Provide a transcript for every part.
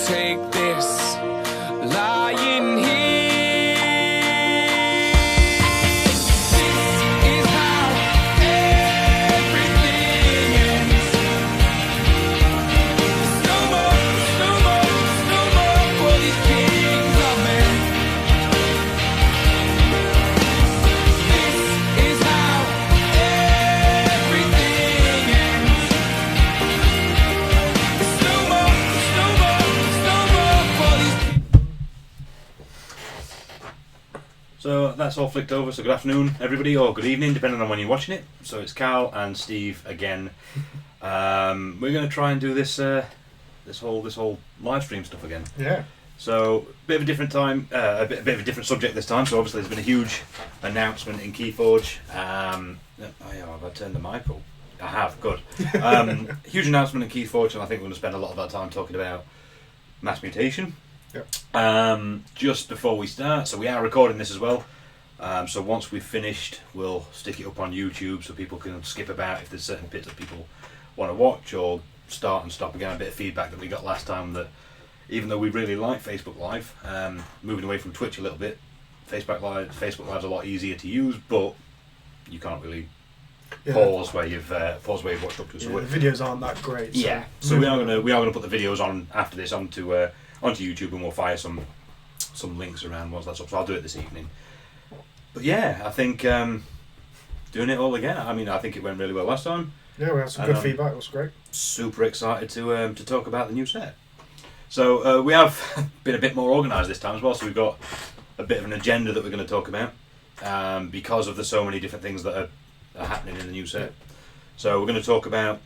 take this lying here. This is how everything ends. No more for these kings of men. This is how everything ends. No more for these. So that's all flicked over, so good afternoon everybody, or good evening, depending on when you're watching it. So it's Carl and Steve again. We're going to try and do this this whole live stream stuff again. Yeah. So a bit of a different time, a bit of a different subject this time. So obviously there's been a huge announcement in Keyforge. Have I turned the mic up? I have, good. Huge announcement in Keyforge, and I think we're going to spend a lot of our time talking about mass mutation. Yep. Just before we start, so we are recording this as well. So once we've finished, we'll stick it up on YouTube so people can skip about if there's certain bits that people want to watch, or start and stop again. A bit of feedback that we got last time, that even though we really like Facebook Live, moving away from Twitch a little bit, Facebook Live's a lot easier to use, but you can't really pause where you've watched up to. So the videos aren't that great. So. Yeah, so we are gonna put the videos on after this onto YouTube, and we'll fire some links around once that's up. So I'll do it this evening. But yeah, I think doing it all again. I mean, I think it went really well last time. Yeah, we had some good feedback. It was great. Super excited to talk about the new set. So we have been a bit more organised this time as well. So we've got a bit of an agenda that we're going to talk about because of the so many different things that are happening in the new set. So we're going to talk about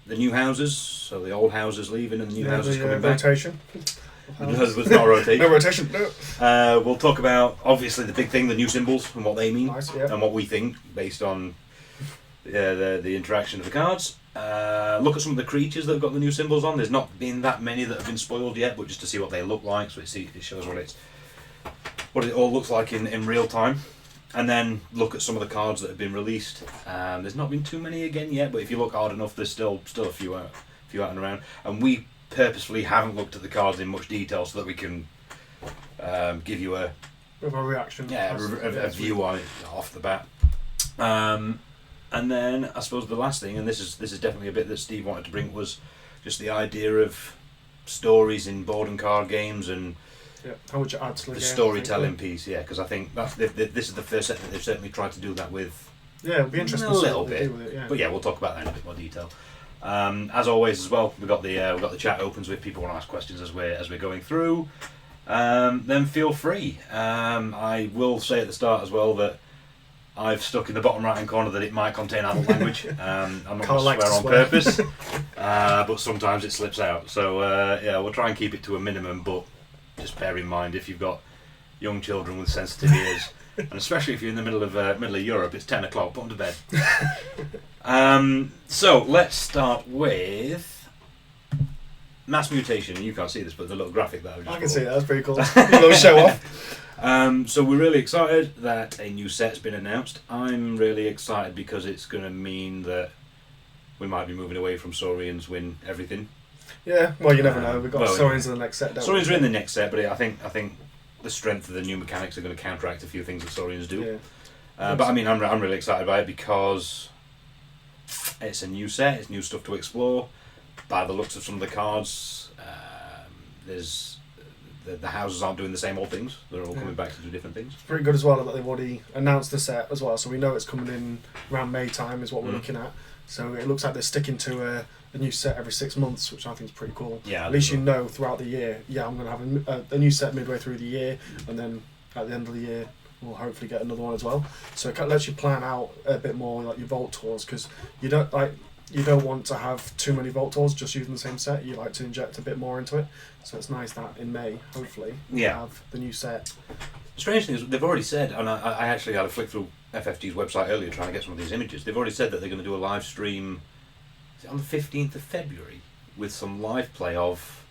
the new houses, so the old houses leaving and the new houses coming back. Rotation. No, there's not a rotation. No rotation. No. We'll talk about obviously the big thing, the new symbols and what they mean, Nice, yeah. and what we think based on the interaction of the cards. Look at some of the creatures that have got the new symbols on. There's not been that many that have been spoiled yet, but just to see what they look like, so it shows what it all looks like in real time. And then look at some of the cards that have been released. There's not been too many again yet, but if you look hard enough, there's still a few out and around. And we purposefully haven't looked at the cards in much detail so that we can give you a reaction. Yeah, a view on it off the bat. And then I suppose the last thing, and this is definitely a bit that Steve wanted to bring, was just the idea of stories in board and card games, and how much it adds to the game, storytelling piece. Yeah, because I think this is the first set that they've certainly tried to do that with. Yeah, it'll be interesting a little bit, with it, yeah. But yeah, we'll talk about that in a bit more detail. As always, as well, we've got the chat open, so if people want to ask questions as we're going through, then feel free. I will say at the start as well that I've stuck in the bottom right hand corner that it might contain adult language. I'm not going to swear on purpose, but sometimes it slips out. So yeah, we'll try and keep it to a minimum, but just bear in mind if you've got young children with sensitive ears, and especially if you're in the middle of Europe, it's 10 o'clock, put them to bed. So let's start with mass mutation. You can't see this, but the little graphic that I've just I can see that. That's pretty cool. A little show off. So we're really excited that a new set's been announced. I'm really excited because it's going to mean that we might be moving away from Saurians win everything. Yeah, well, you never know. We've got Saurians in the next set, don't we? Saurians are in the next set, but I think the strength of the new mechanics are going to counteract a few things that Saurians do. Yeah. But I mean, I'm really excited by it because it's a new set, it's new stuff to explore. By the looks of some of the cards, the houses aren't doing the same old things. They're all coming back to do different things. It's pretty good as well that they've already announced the set as well, so we know it's coming in around May time is what we're looking at. So it looks like they're sticking to a new set every 6 months, which I think is pretty cool. Yeah, at least you know throughout the year, I'm going to have a new set midway through the year, and then at the end of the year we'll hopefully get another one as well. So it lets you plan out a bit more like your Vault Tours, because you don't want to have too many Vault Tours just using the same set. You like to inject a bit more into it. So it's nice that in May, hopefully, we'll have the new set. The strange thing is, they've already said, and I actually had a flick through FFG's website earlier trying to get some of these images. They've already said that they're going to do a live stream on the 15th of February with some live play of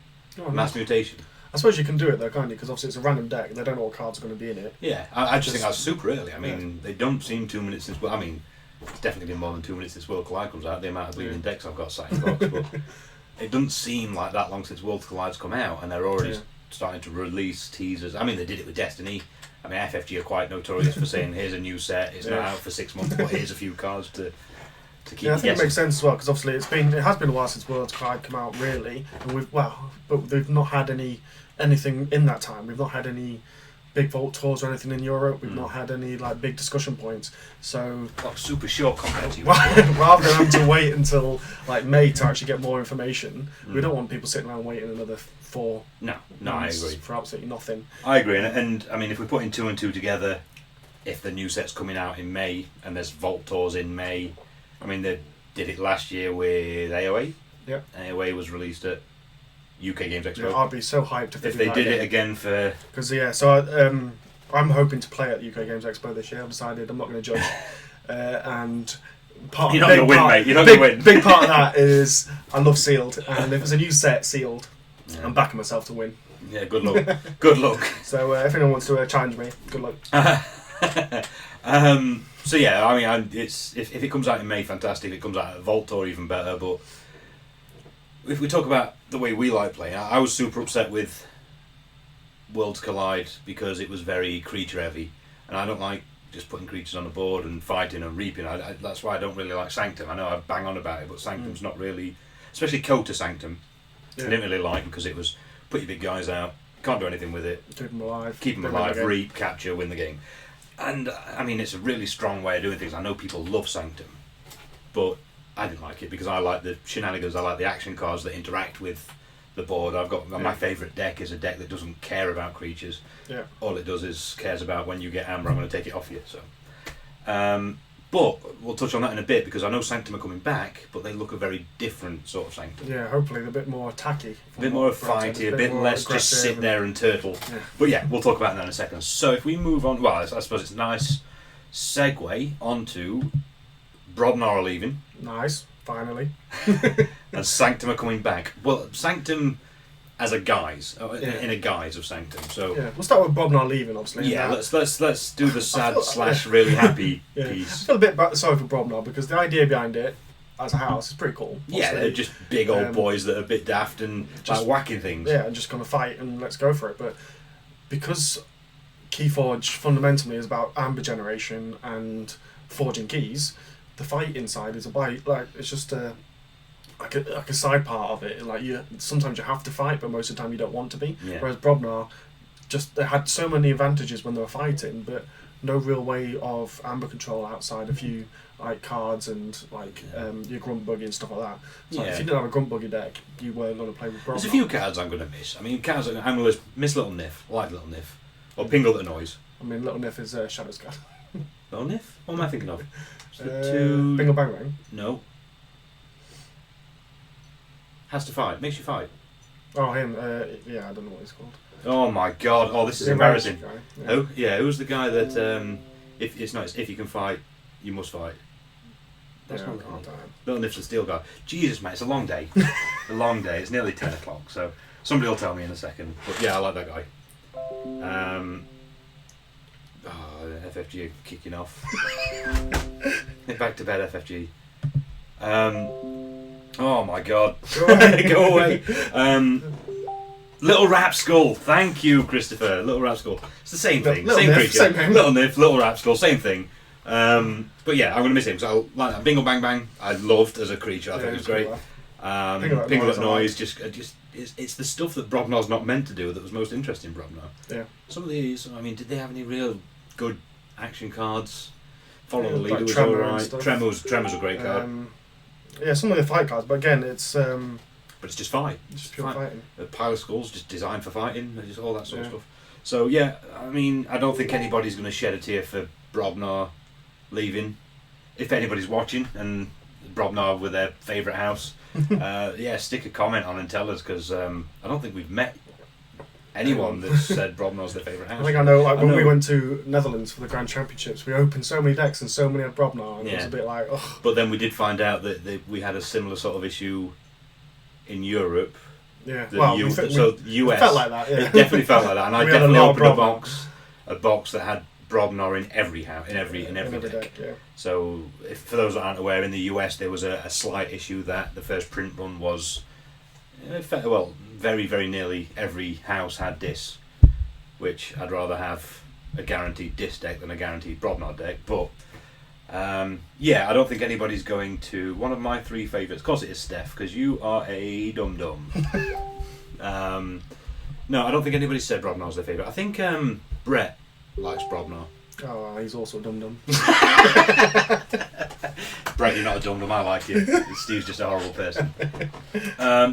Mass Mutation. I suppose you can do it though, can't you? Because obviously it's a random deck. They don't know what cards are going to be in it. Yeah, I just think that's super early. I mean, they don't seem 2 minutes since... Well, I mean, it's definitely been more than 2 minutes since World Collide comes out, the amount of bleeding decks I've got sat in the box. But it doesn't seem like that long since Worlds Collide's come out, and they're already Yeah. starting to release teasers. I mean, they did it with Destiny. I mean, FFG are quite notorious for saying, "Here's a new set. It's not Yeah. out for 6 months, but here's a few cards to keep Yeah, I you think it guessing." makes sense as well because obviously it has been a while since Worlds Collide come out really, and but they've not had anything in that time. We've not had any big vault tours or anything in Europe. We've not had any like big discussion points. So Oh, super short compared to you. rather than having to wait until like May to actually get more information, we Mm. don't want people sitting around waiting another 4 No, I months agree. for absolutely nothing. I agree, and I mean, if we're putting 2 and 2 together, if the new set's coming out in May and there's vault tours in May, I mean, they did it last year with AOA. Yep. AOA was released at UK Games Expo. Yeah, I'd be so hyped if If they that did it again for Because I'm hoping to play at the UK Games Expo this year. I've decided I'm not going to judge, and You're not gonna win, mate. You're not gonna win. Big part of that is I love sealed, and if it's a new set sealed, Yeah. I'm backing myself to win. Yeah, good luck. Good luck. So if anyone wants to challenge me, good luck. So yeah, I mean, it's if it comes out in May, fantastic. If it comes out at Vault Tour, even better. But if we talk about the way we like playing, I was super upset with Worlds Collide because it was very creature heavy, and I don't like just putting creatures on the board and fighting and reaping. That's why I don't really like Sanctum. I know I bang on about it, but Sanctum's not really, especially Kota Sanctum. I didn't really like because it was put your big guys out, can't do anything with it, Keep them alive. keep them They win the alive, game. reap, capture, win the game. And I mean, it's a really strong way of doing things. I know people love Sanctum, but I didn't like it because I like the shenanigans. I like the action cards that interact with the board. I've got my favourite deck is a deck that doesn't care about creatures. Yeah. All it does is cares about when you get amber, I'm going to take it off you. So, but we'll touch on that in a bit because I know Sanctum are coming back, but they look a very different sort of Sanctum. Yeah, hopefully they're a bit more attacky. A bit more fighty, a bit more less just aggressive sit there and turtle. Yeah. But yeah, we'll talk about that in a second. So if we move on, well, I suppose it's a nice segue onto Brobnar are leaving Nice, finally. and Sanctum are coming back. Well, Sanctum as a guise, Yeah. in a guise of Sanctum. So Yeah, we'll start with Brobnar leaving, obviously. yeah, and let's do the sad feel- / really happy Yeah. I piece. feel a bit sorry for Brobnar because the idea behind it as a house is pretty cool. Yeah, Obviously, they're just big old um, boys that are a bit daft and just- like whacking things. yeah, and just kind of fight and let's go for it. But because Keyforge fundamentally is about amber generation and forging keys, the fight inside is it's just like a side part of it. Like sometimes you have to fight, but most of the time you don't want to be. Yeah. Whereas Brobnar, they had so many advantages when they were fighting, but no real way of amber control outside a few like cards and like your grunt buggy and stuff like that. So like, Yeah. if you didn't have a grunt buggy deck, you weren't going to play with Brobnar. There's a few cards I'm going to miss. I mean, cards I'm going to miss Little Niff, like Little Niff, or Pingle the Noise. I mean, Little Niff is Shadow's card. Little Niff? What am I thinking of? Is it two? Bingo Bang Bang. No. Has to fight. Makes you fight. Oh, him. Yeah, I don't know what he's called. Oh my god. Oh, this is The embarrassing. American guy, yeah. Who? Yeah, who's the guy that if it's not if you can fight, you must fight. That's Yeah, not I Little can't Niff. tell him. Little Niff's the steel guy. Jesus, mate, it's a long day. A long day. It's nearly 10 o'clock. So somebody will tell me in a second. But yeah, I like that guy. FFG kicking off. Back to bed, FFG. Oh my god. Go away. Go away. Little Rapskull. Thank you, Christopher. Little Rapskull. It's the same thing. Little Same Niff, creature. same name. Little Niff, Little Rapskull, same thing. But yeah, I'm going to miss him. So like that. Bingle Bang Bang, I loved as a creature. I think it was great. Pingle Pingle Noise, at Noise, it's the stuff that Brobnar's not meant to do that was most interesting in Brobnar. Yeah. Some of these, I mean, did they have any real good action cards? Follow the Yeah, Leader like was Tremor and alright. stuff. Tremor's a great card, Yeah, some of the fight cards, but again, it's but it's just fight. just pure Fight. fighting. A pile of skulls just designed for fighting, just all that sort of Yeah. stuff. So yeah, I mean, I don't think anybody's going to shed a tear for Brobnar leaving. If anybody's watching and Brobnar were their favourite house, yeah, stick a comment on and tell us because I don't think we've met anyone that's said Brobnar's their favourite house. I think I know, like, when know. we went to Netherlands for the Grand Championships, we opened so many decks and so many had Brobnar, and it was Yeah. a bit like, ugh. But then we did find out that we had a similar sort of issue in Europe. Yeah, The well, US, it felt like that, yeah. It definitely felt like that, and I We had a definitely lot of opened Brobnar. a box that had Brobnar in every house, in every deck. yeah. So, for those that aren't aware, in the US there was a slight issue that the first print run was well, very, very nearly every house had Dis, which I'd rather have a guaranteed Dis deck than a guaranteed Brobnar deck. But yeah, I don't think anybody's going to. One of my 3 favourites, of course, it is Steph, because you are a dum dum. No, I don't think anybody said Brobnar's their favourite. I think Brett likes Brobnar. Oh, he's also a dum dum. Brett, you're not a dum dum. I like you. Steve's just a horrible person.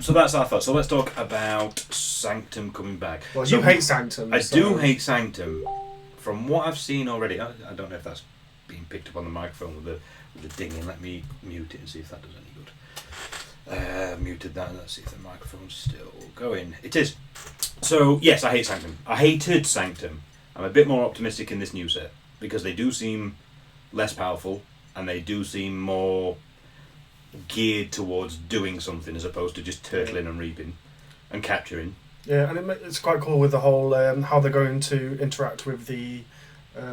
So that's our thought. So let's talk about Sanctum coming back. Well, so you hate Sanctum. I do hate Sanctum. From what I've seen already, I don't know if that's being picked up on the microphone with the dinging. Let me mute it and see if that does any good. Muted that. Let's see if the microphone's still going. It is. So yes, I hate Sanctum. I hated Sanctum. I'm a bit more optimistic in this new set because they do seem less powerful and they do seem more geared towards doing something as opposed to just turtling and reaping and capturing. Yeah, and it's quite cool with the whole how they're going to interact with the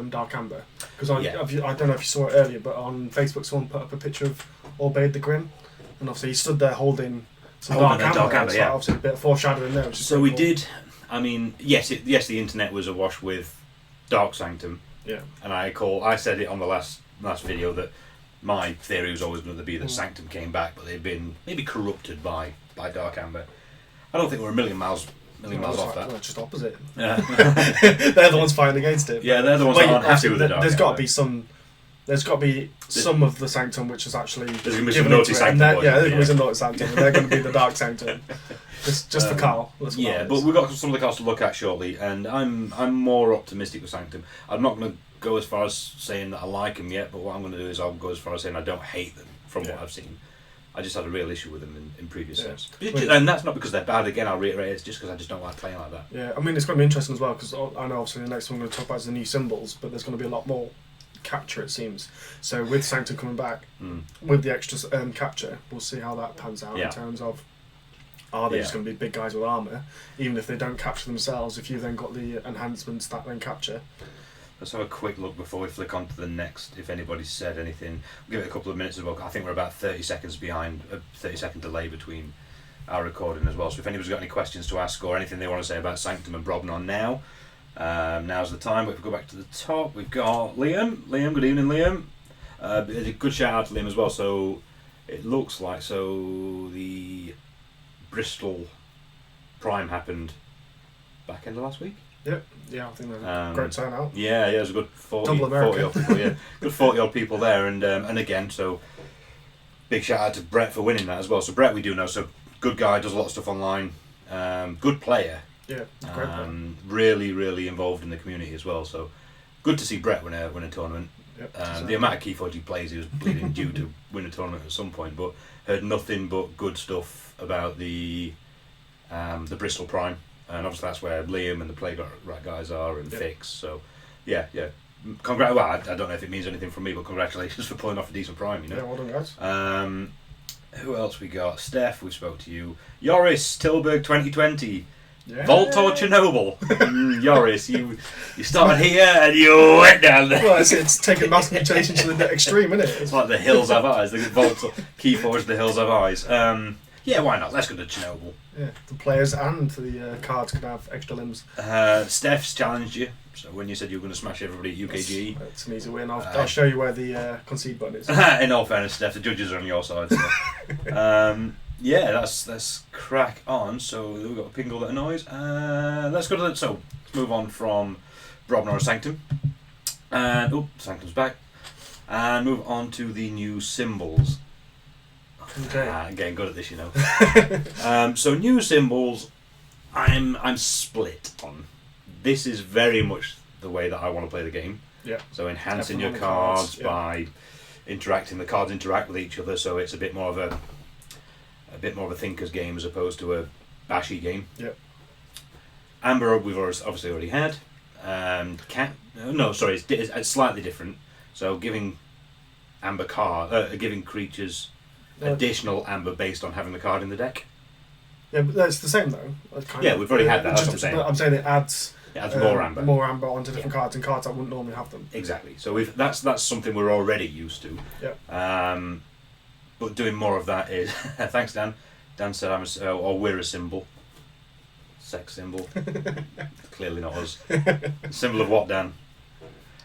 Dark Amber. Because I don't know if you saw it earlier, but on Facebook someone put up a picture of Orbaid the Grim, and obviously he stood there holding some Dark Amber. Yeah. Obviously a bit of foreshadowing there. So we did. I mean, yes, the internet was awash with Dark Sanctum. Yeah. And I said it on the last video that my theory was always going to be that Sanctum came back, but they've been maybe corrupted by Dark Amber. I don't think we're a million miles off that. Well, just opposite. Yeah. They're the ones fighting against it. Yeah, they're the ones that aren't happy with the Dark There's Amber. got to be some. There's got to be some of the Sanctum which is actually. There's going to be some naughty Sanctum boys. Yeah, there's going to be some naughty Sanctum, and they're going to be the Dark Sanctum. Just for Carl. Yeah, but we've got some of the cards to look at shortly, and I'm more optimistic with Sanctum. I'm not going to go as far as saying that I like them yet, but what I'm going to do is I'll go as far as saying I don't hate them from what I've seen. I just had a real issue with them in previous sets. And that's not because they're bad, again, I'll reiterate, it's just because I just don't like playing like that. Yeah, I mean, it's going to be interesting as well, because I know obviously the next one we're going to talk about is the new symbols, but there's going to be a lot more capture, it seems. So with Sanctum coming back, with the extra capture, we'll see how that pans out in terms of, are they just going to be big guys with armour, even if they don't capture themselves, if you've then got the enhancements that then capture. Let's have a quick look before we flick on to the next, if anybody's said anything. We'll give it a couple of minutes as well. I think we're about 30 seconds behind, a 30-second delay between our recording as well. So if anybody's got any questions to ask or anything they want to say about Sanctum and Brobnar now, now's the time. But if we go back to the top, we've got Liam. Liam, good evening, Liam. A good shout out to Liam as well. So it looks like the Bristol Prime happened back end of last week. Yep. Yeah, I think there's a great turnout. Yeah, there's a good 40 odd people. Yeah, good 40 odd people there, and again, so big shout out to Brett for winning that as well. So Brett, we do know, so good guy, does a lot of stuff online, good player. Yeah, great player. Really, really involved in the community as well. So good to see Brett win a tournament. Yep, the amount of Keyforge he plays, he was bleeding due to win a tournament at some point, but heard nothing but good stuff about the Bristol Prime. And obviously that's where Liam and the Play Right guys are, and Fix. So, yeah. Well, I don't know if it means anything from me, but congratulations for pulling off a decent Prime, you know. Yeah, well done, guys. Who else we got? Steph, we spoke to you. Yoris, Tilburg 2020. Yeah. Voltor Chernobyl. Yoris, you started here and you went down there. Well, it's taking mass mutation to the extreme, isn't it? It's like the hills have eyes. The Voltor Keyforge, the hills have eyes. Yeah, why not? Let's go to Chernobyl. Yeah, the players and the cards can have extra limbs. Steph's challenged you, so when you said you were going to smash everybody at UKG. It's an easy win. I'll show you where the concede button is. In all fairness, Steph, the judges are on your side. So. Yeah, let's crack on. So we've got a pingle that annoys. Let's go to let's move on from Brobnar and Sanctum. And Sanctum's back. And move on to the new symbols. Okay. Getting good at this, you know. So new symbols, I'm split on. This is very much the way that I want to play the game. Yeah. So enhancing your cards by interacting. The cards interact with each other, so it's a bit more of a thinker's game as opposed to a bashy game. Yep. Amber we've obviously already had. It's slightly different. So giving giving creatures additional amber based on having the card in the deck. Yeah, but that's the same though. We've already had that. That's what I'm saying. I'm saying it adds more amber. More amber onto different cards and cards that wouldn't normally have them. Exactly. So that's something we're already used to. Yeah. But doing more of that is thanks Dan. Dan said or we're a symbol. Sex symbol. Clearly not us. Symbol of what, Dan?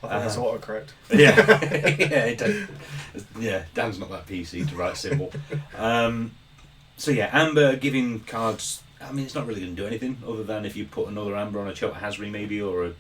I think that's autocorrect. Yeah, Dan's not that PC to write symbol. So yeah, Amber giving cards. I mean, it's not really going to do anything other than if you put another Amber on a Chota Hazri maybe, or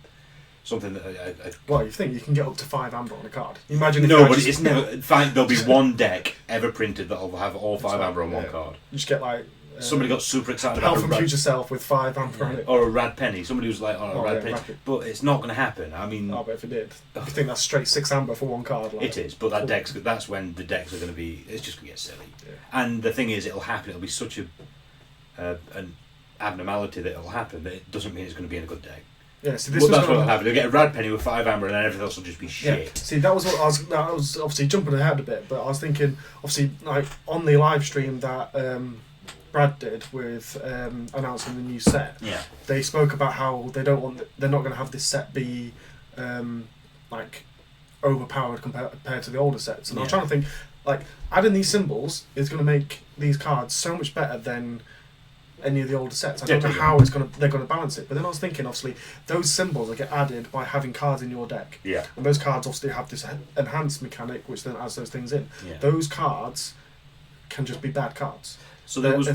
something that. Well, you think you can get up to 5 Amber on a card? Imagine. If No, you but actually- it's never. Fine, there'll be one deck ever printed that'll have all 5 Amber on one yeah. card. You just get like. Somebody got super excited Pal about from a Future Self with 5 Amber on it. or a Rad Penny. Somebody was like, a Rad Penny. Rapid. But it's not going to happen. I mean, Oh, but if it did, you think that's straight 6 Amber for one card? Like, it is. But that's when the decks are going to be. It's just going to get silly. Yeah. And the thing is, it'll happen. It'll be such an abnormality that it'll happen that it doesn't mean it's going to be in a good deck. Yeah. So this Well, was that's gonna- what'll happen. They'll get a Rad Penny with 5 Amber, and then everything else will just be Yeah. shit. See, that was obviously jumping ahead a bit, but I was thinking, obviously, like on the live stream that Brad did with announcing the new set, Yeah. they spoke about how they're not going to have this set be like overpowered compared to the older sets. And I was Yeah. trying to think, like adding these symbols is going to make these cards so much better than any of the older sets. I don't know how they're going to balance it. But then I was thinking, obviously, those symbols that get added by having cards in your deck. Yeah. And those cards obviously have this enhanced mechanic, which then adds those things in. Yeah. Those cards can just be bad cards. So there was If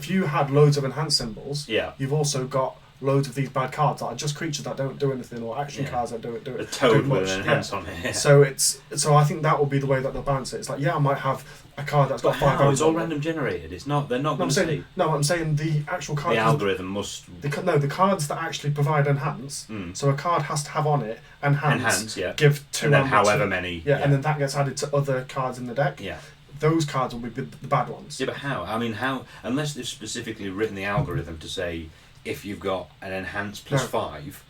you had loads of enhanced symbols, Yeah. you've also got loads of these bad cards that are just creatures that don't do anything, or action Yeah. cards that do A it toad do with much. an enhance on it. Yeah. So I think that will be the way that they'll balance it. It's like, I might have a card that's got But 5 how? It's all on it. random generated. It's not. They're not No, going to say. I'm saying the actual card. The algorithm must. The cards that actually provide enhance. Mm. So a card has to have on it enhance. Enhance, yeah. Give 2 And then Amber however to- many. Yeah, and then that gets added to other cards in the deck. Yeah. Those cards will be the bad ones. Yeah, but how? I mean, how? Unless they've specifically written the algorithm to say if you've got an enhance plus No. 5,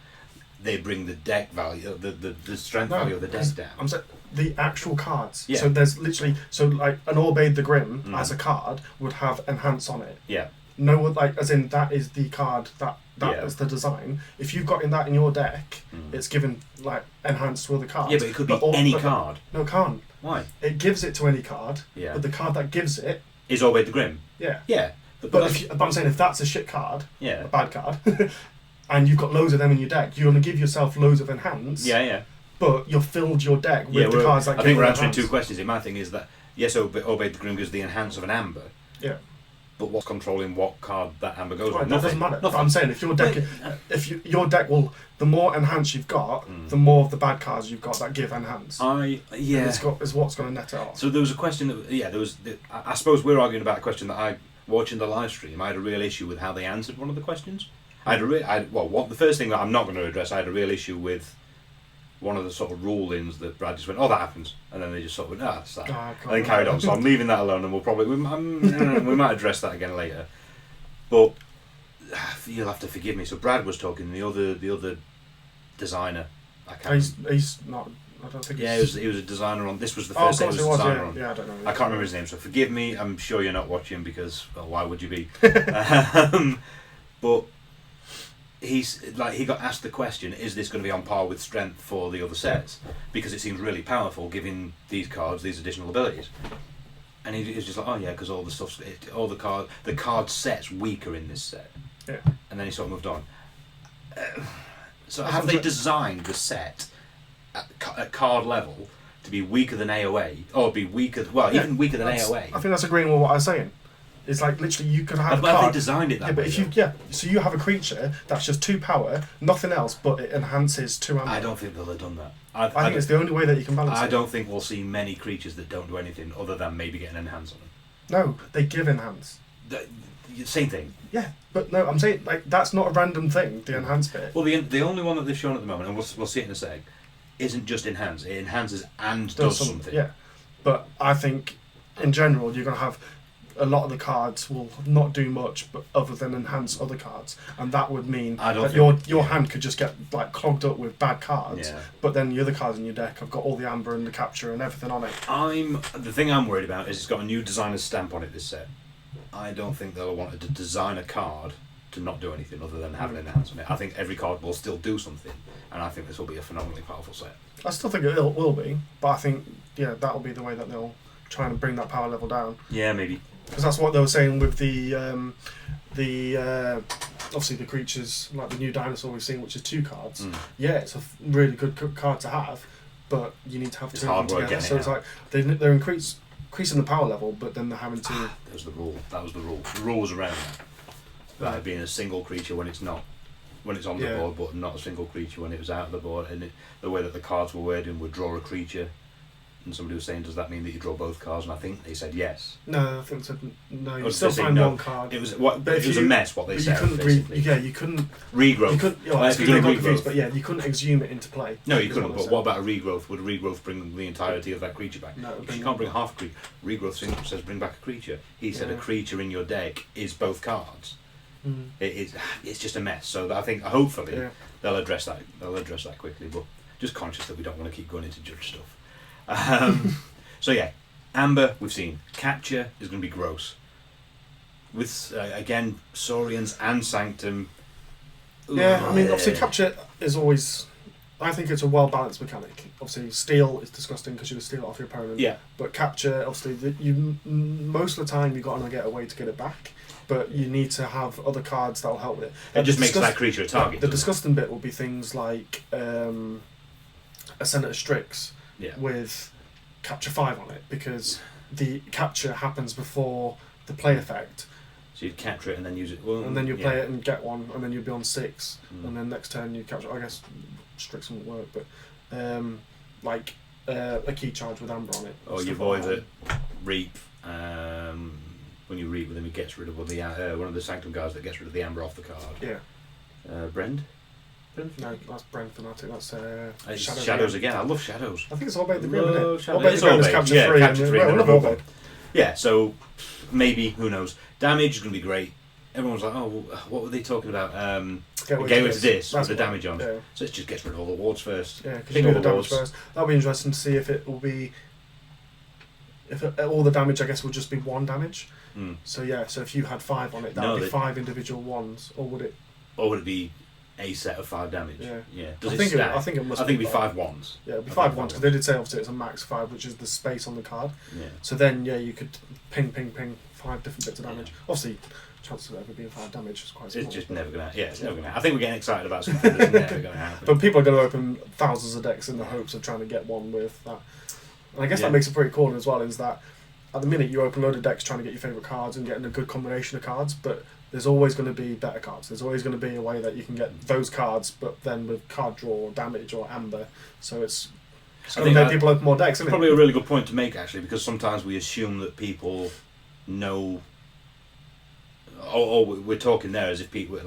they bring the deck value, the strength No, value of the deck down. I'm saying the actual cards. Yeah. So there's literally like an Obeyed the Grim Mm. as a card would have enhance on it. Yeah. No, like as in that is the card that Yeah. is the design. If you've got that in your deck, Mm. it's given like enhanced to other cards. Yeah, but it could be all- any but- card. No, it can't. Why? It gives it to any card. Yeah. But the card that gives it, Is Obeyed the Grim? yeah. Yeah. But I'm saying if that's a shit card, Yeah. a bad card, and you've got loads of them in your deck, you're going to give yourself loads of enhance. Yeah, yeah. But you've filled your deck with Yeah, the cards that I give think you we're answering enhance. 2 questions. My thing is that yes, Obeyed the Grim gives the enhance of an Amber, Yeah. but what's controlling what card that Amber goes Right, with? that doesn't matter. But Nothing. I'm saying if your deck, your deck will, the more enhance you've got, the more of the bad cards you've got that give enhance. Yeah. And is what's going to net it off. So there was a question that I suppose we're arguing about a question that I watching the live stream. I had a real issue with how they answered one of the questions. The first thing that I'm not going to address, I had a real issue with one of the sort of rule-ins that Brad just went, that happens, and then they just sort of went, that's that, and then carried on. So I'm leaving that alone, and we might address that again later. But you'll have to forgive me. So Brad was talking, the other designer. I can't. He's not. I don't think. Yeah, he's... he was a designer on. This was the Oh, first of thing he course was it a was. designer on. Yeah, I don't know. I can't remember his name, so forgive me. I'm sure you're not watching because, well, why would you be? But he got asked the question: is this going to be on par with strength for the other sets? Because it seems really powerful, giving these cards these additional abilities. And he was just like, oh yeah, because all the card set's weaker in this set. Yeah. And then he sort of moved on. So have they designed the set at card level to be weaker than AOA, or be weaker? Well, even weaker than AOA. I think that's agreeing with what I was saying. It's like literally you could have a But card. they designed it that way. So you have a creature that's just 2 power, nothing else, but it enhances 2 ammo. I don't think they'll have done that. I think it's the only way that you can balance it. I don't think we'll see many creatures that don't do anything other than maybe getting enhance on them. No, they give enhance. Same thing. Yeah, but no, I'm saying like that's not a random thing. The enhance bit. Well, the only one that they've shown at the moment, and we'll see it in a sec, isn't just enhance. It enhances and does something. Yeah, but I think in general you're going to have a lot of the cards will not do much, but other than enhance other cards, and that would mean that your hand could just get like clogged up with bad cards. Yeah. But then the other cards in your deck have got all the amber and the capture and everything on it. The thing I'm worried about is it's got a new designer's stamp on it. This set. I don't think they'll want to design a card to not do anything other than have an enhance on it. I think every card will still do something, and I think this will be a phenomenally powerful set. I still think it will be, but I think that'll be the way that they'll trying to bring that power level down. Yeah, maybe. Because that's what they were saying with the obviously the creatures, like the new dinosaur we've seen, which is 2 cards. Yeah, it's a really good card to have, but you need to have 2 of them together. So it's like they're increasing the power level, but then they're having to. That was the rule. The rule was around that. Being a single creature when it's not, when it's on the board, but not a single creature when it was out of the board. And the way that the cards were worded would draw a creature. And somebody was saying, does that mean that you draw both cards? And I think they said yes. No, I think said no. You Or still did they say find no? one card. It was a mess. What they said. You couldn't you couldn't regrowth. You couldn't. If you're doing regrowth, but yeah, you couldn't exhume it into play. no, you couldn't. But what about a regrowth? Would regrowth bring the entirety of that creature back? No, If you can't bring half a creature. Regrowth says bring back a creature. He said a creature in your deck is both cards. It's just a mess. So I think hopefully they'll address that. They'll address that quickly. But just conscious that we don't want to keep going into judge stuff. So yeah, Amber we've seen. Capture is going to be gross. With again Saurians and Sanctum. Yeah, I mean obviously Capture is always. I think it's a well balanced mechanic. Obviously, steal is disgusting because you can steal it off your opponent. Yeah. But Capture, obviously, most of the time you've got to get a way to get it back. But you need to have other cards that will help with it. It just makes that creature a target. The disgusting bit will be things like a Senator Strix with Capture 5 on it, because the capture happens before the play effect. So you'd capture it and then use it. Well, and then you play it and get one, and then you'd be on 6, and then next turn you capture. I guess Strix won't work, but like a key charge with Amber on it. Or you void it, Reap. When you reap with him, he gets rid of one of the Sanctum guys that gets rid of the Amber off the card. Yeah. Brend? No, that's Brend Fanatic. That's Shadows again. I love Shadows. I think it's all about the Grim, isn't it? All about the Grim is Capture 3. Capture 3. Well, yeah, so maybe, who knows. Damage is going to be great. Everyone's like, oh, what were they talking about? Gateway to this with the damage on. Yeah. So it just gets rid of all the wards first. Yeah, because you do the damage first. That'll be interesting to see if it will be... all the damage, I guess, will just be 1 damage. So yeah, so if you had 5 on it, that would be 5 individual ones, or would it? Or would it be a set of 5 damage? Yeah. Does I think it stack? I think it must. I think it'd be 5 ones. Yeah, it'd be 5 ones because they did say obviously it's a max 5, which is the space on the card. Yeah. So then you could ping 5 different bits of damage. Obviously, chances of it ever being 5 damage is quite small. It's just never gonna. Yeah, it's never gonna. I think we're getting excited about something that's never gonna happen. But people are going to open thousands of decks in the hopes of trying to get one with that. And I guess that makes it pretty cool as well. Is that at the minute you open a load of decks trying to get your favourite cards and getting a good combination of cards, but there's always going to be better cards. There's always going to be a way that you can get those cards, but then with card draw or damage or amber. So it's going to make people open more decks, isn't it? Probably a really good point to make, actually, because sometimes we assume that people know. Or we're talking there as if people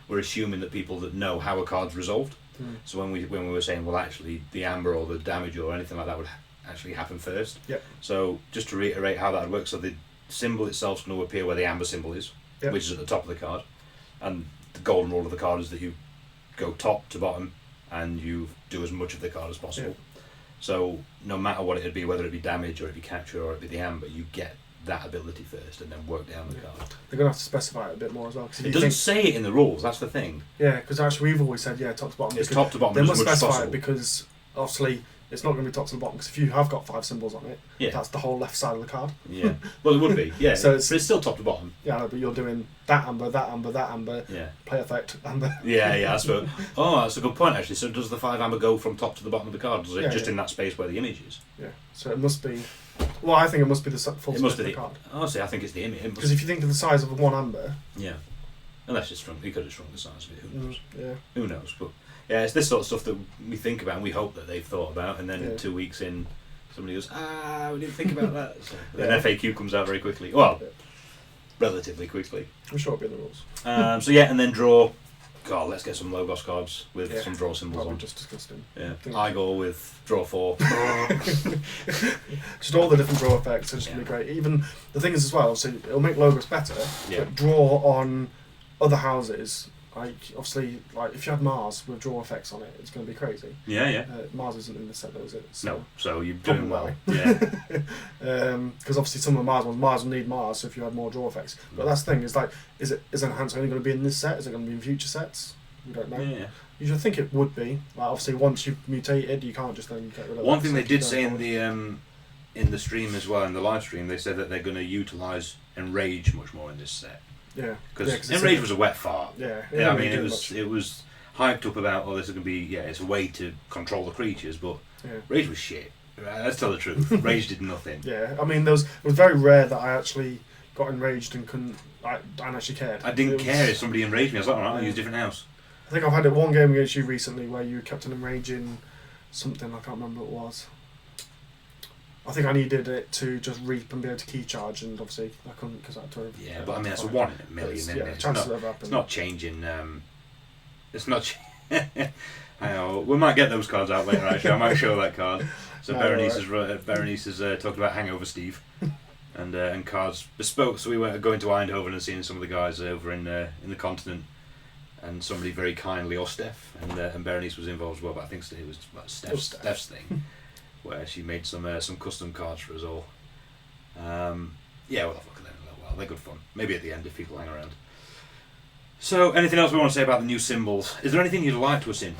we're assuming that people that know how a card's resolved. So when we were saying, well, actually, the amber or the damage or anything like that would actually happen first. Yep. So just to reiterate how that would work, so the symbol itself is going to appear where the amber symbol is, which is at the top of the card, and the golden rule of the card is that you go top to bottom and you do as much of the card as possible. Yep. So no matter what it'd be, whether it be damage or it be capture or it be the amber, you get that ability first and then work down the card. They're going to have to specify it a bit more as well. It doesn't say it in the rules, that's the thing. Yeah, because actually we've always said top to bottom. It's top to bottom. They must specify it because obviously it's not going to be top to the bottom, because if you have got 5 symbols on it, that's the whole left side of the card. Yeah, well it would be, yeah. So but it's still top to bottom. Yeah, no, but you're doing that amber, that amber, that amber, play effect, amber. Yeah, that's what. Oh, that's a good point actually. So does the 5 amber go from top to the bottom of the card? Does it just in that space where the image is? Yeah, so it must be... Well, I think it must be the full space of the card. Honestly, I think it's the image. Because if you think of the size of 1 amber... Yeah. Unless it's shrunk. You could have shrunk the size of it, who knows? Yeah. Who knows, but... Yeah, it's this sort of stuff that we think about and we hope that they've thought about, and then 2 weeks in, somebody goes, we didn't think about that. So then FAQ comes out very quickly. Well, relatively quickly. I'm sure it'll be in the rules. So yeah, and then draw. God, let's get some Logos cards with some draw symbols on. Just disgusting. Yeah, Igor with draw 4. Just all the different draw effects are just going to be great. Even the thing is as well, so it'll make Logos better, but draw on other houses. Like obviously, if you had Mars with draw effects on it, it's going to be crazy. Yeah. Mars isn't in the set though, is it? So no. So you're doing well. Yeah. Because obviously some of Mars will need Mars. So if you had more draw effects, but that's the thing is enhance only going to be in this set? Is it going to be in future sets? We don't know. Yeah. You should think it would be. Obviously, once you've mutated, you can't just then get rid of. One thing they did say in the in the stream as well, in the live stream, they said that they're going to utilise Enrage much more in this set. Yeah. Because Enrage was a wet fart. Yeah. Yeah, I mean, really it was hyped up about, this is going to be, it's a way to control the creatures, but Rage was shit. Let's tell the truth. Rage did nothing. Yeah, I mean, it was very rare that I actually got enraged and couldn't, I actually cared. I didn't care if somebody enraged me. I was like, alright, I'll use a different house. I think I've had it one game against you recently where you kept on enraging something, I can't remember what it was. I think I needed it to just reap and be able to key charge, and obviously I couldn't because I had to. Yeah, but I mean, that's a 1 in a million, isn't it? It's not changing. It's not. I know, we might get those cards out later. Actually, I might show that card. So Berenice has talked about Hangover Steve, and cards bespoke. So we were going to Eindhoven and seeing some of the guys over in the continent, and somebody very kindly, or Steph, and Berenice was involved as well. But I think it was Steph's thing, where she made some custom cards for us all. Yeah, we'll have a look at them in a little while. They're good fun. Maybe at the end if people hang around. So, anything else we want to say about the new symbols? Is there anything you'd like to have seen?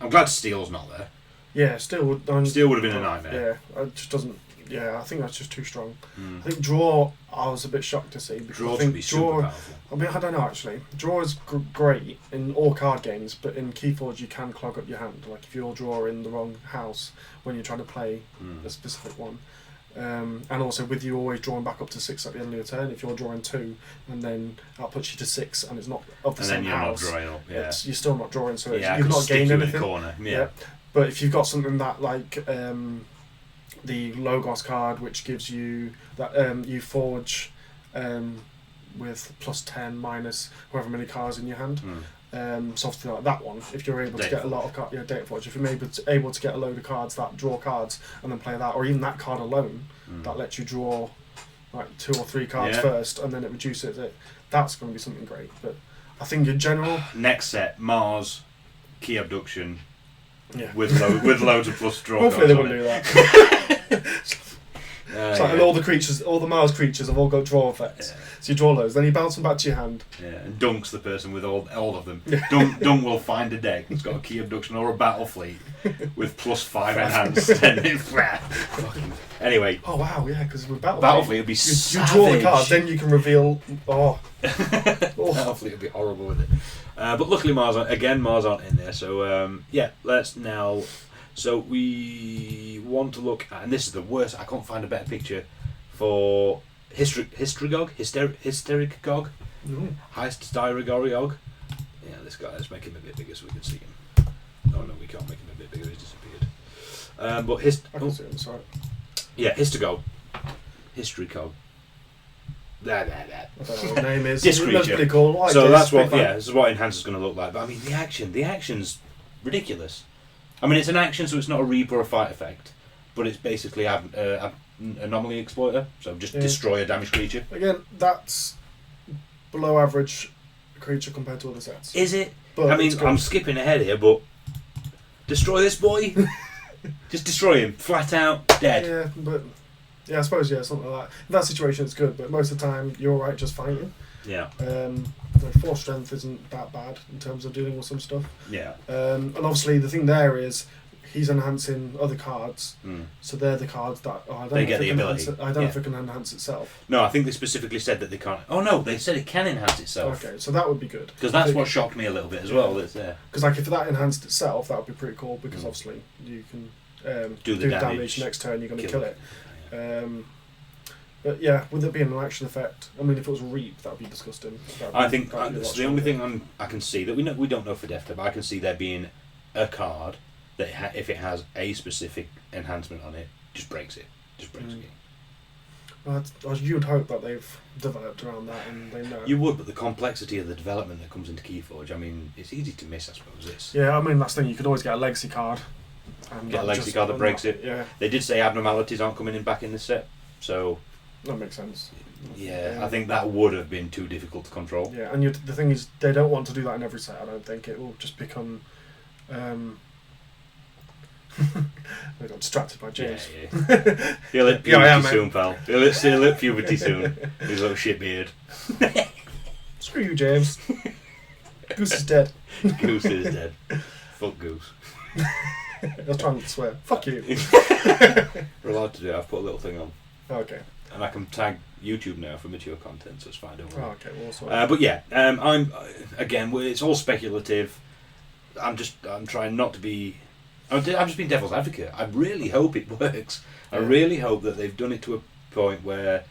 I'm glad Steel's not there. Yeah, Steel would. Steel would have been a nightmare. Yeah, it just doesn't. Yeah, I think that's just too strong. I think Draw, I was a bit shocked to see, because Draw I think would be super powerful. I mean, I don't know actually. Draw is great in all card games, but in Keyforge you can clog up your hand. Like if you're drawing the wrong house when you're trying to play a specific one. And also with you always drawing back up to 6 at the end of your turn, if you're drawing 2 and then that puts you to 6 and it's not of the same house, not drawing up, you're still not drawing, so you've not gained anything. In the corner. Yeah. But if you've got something that like the Logos card, which gives you that you forge with +10 minus however many cards in your hand. Something like that one. If you're able to get a lot of cards, Data Forge. If you're able to get a load of cards that draw cards and then play that, or even that card alone, that lets you draw like 2 or 3 cards first, and then it reduces it. That's going to be something great. But I think in general, next set Mars, Key Abduction, with loads of plus draw. Hopefully cards they won't do that. And all the creatures, all the Mars creatures have all got draw effects. So you draw those, then you bounce them back to your hand. Yeah, and dunks the person with all of them. Dunk will find a deck that's got a Key Abduction or a Battle Fleet with +5 enhanced. Anyway. Oh wow, yeah, because with Battle Fleet would be you draw the cards, then you can reveal. Battle Fleet would be horrible with it. But luckily Mars aren't in there. So let's now. So we want to look at, and this is the worst. I can't find a better picture for Hysterigog. Hysterigog. Yeah, this guy. Let's make him a bit bigger so we can see him. Oh no, we can't make him a bit bigger. He's disappeared. But I can see him. Sorry. Yeah, Hysterigog. Hysterigog. I don't know what the name is. This creature. That's pretty cool. So that's what. Yeah, this is what Enhancer's going to look like. But I mean, the action's ridiculous. I mean, it's an action, so it's not a reap or a fight effect, but it's basically anomaly exploiter. So just destroy a damaged creature. Again, that's below average creature compared to other sets. Is it? But I mean, I'm skipping ahead here, but destroy this boy. Just destroy him, flat out, dead. Yeah, but I suppose something like that. In that situation, it's good, but most of the time you're alright just fighting. Yeah. 4 strength isn't that bad in terms of dealing with some stuff. Yeah. And obviously the thing there is he's enhancing other cards, so they're the cards that they get the ability. I don't know if it can enhance itself. No, I think they specifically said that they can't. Oh no, they said it can enhance itself. Okay, so that would be good. Because that's what shocked me a little bit as well. Because like if that enhanced itself, that would be pretty cool. Because obviously you can do the damage next turn. You're going to kill it. But yeah, with it being an action effect, I mean, if it was a reap, that would be disgusting. I think it's the only thing I can see that we don't know for Defter, but I can see there being a card that if it has a specific enhancement on it, just breaks it. Just breaks it. Well, you would hope that they've developed around that and they know. You would, but the complexity of the development that comes into Keyforge, I mean, it's easy to miss, I suppose. Yeah, I mean, that's the thing. You could always get a legacy card. And get a legacy card that breaks it. Yeah. They did say abnormalities aren't coming in back in this set, so. That makes sense. Yeah, I think that would have been too difficult to control. Yeah, and the thing is, they don't want to do that in every set. I don't think it will just become. I got distracted by James. Yeah. He'll hit puberty soon, pal. He'll hit puberty soon. His little shit beard. Screw you, James. Goose is dead. Goose is dead. Fuck Goose. I was trying not to swear. Fuck you. We're allowed to do it. I've put a little thing on. Okay. And I can tag YouTube now for mature content, so it's fine. Don't worry. Oh, okay. Well, sorry. But yeah, I'm again. It's all speculative. I'm trying not to be. I'm just being devil's advocate. I really hope it works. I really hope that they've done it to a point where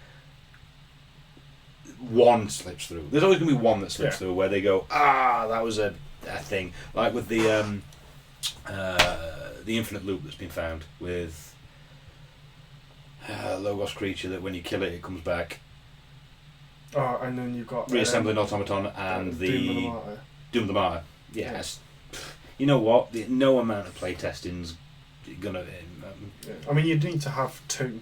one slips through. There's always going to be one that slips through where they go, that was a thing. Like with the infinite loop that's been found with Logos creature that when you kill it, it comes back. Oh, and then you've got Reassembling automaton and the Doom of the Martyr. Yes. You know what? No amount of playtesting's gonna. I mean, you'd need to have two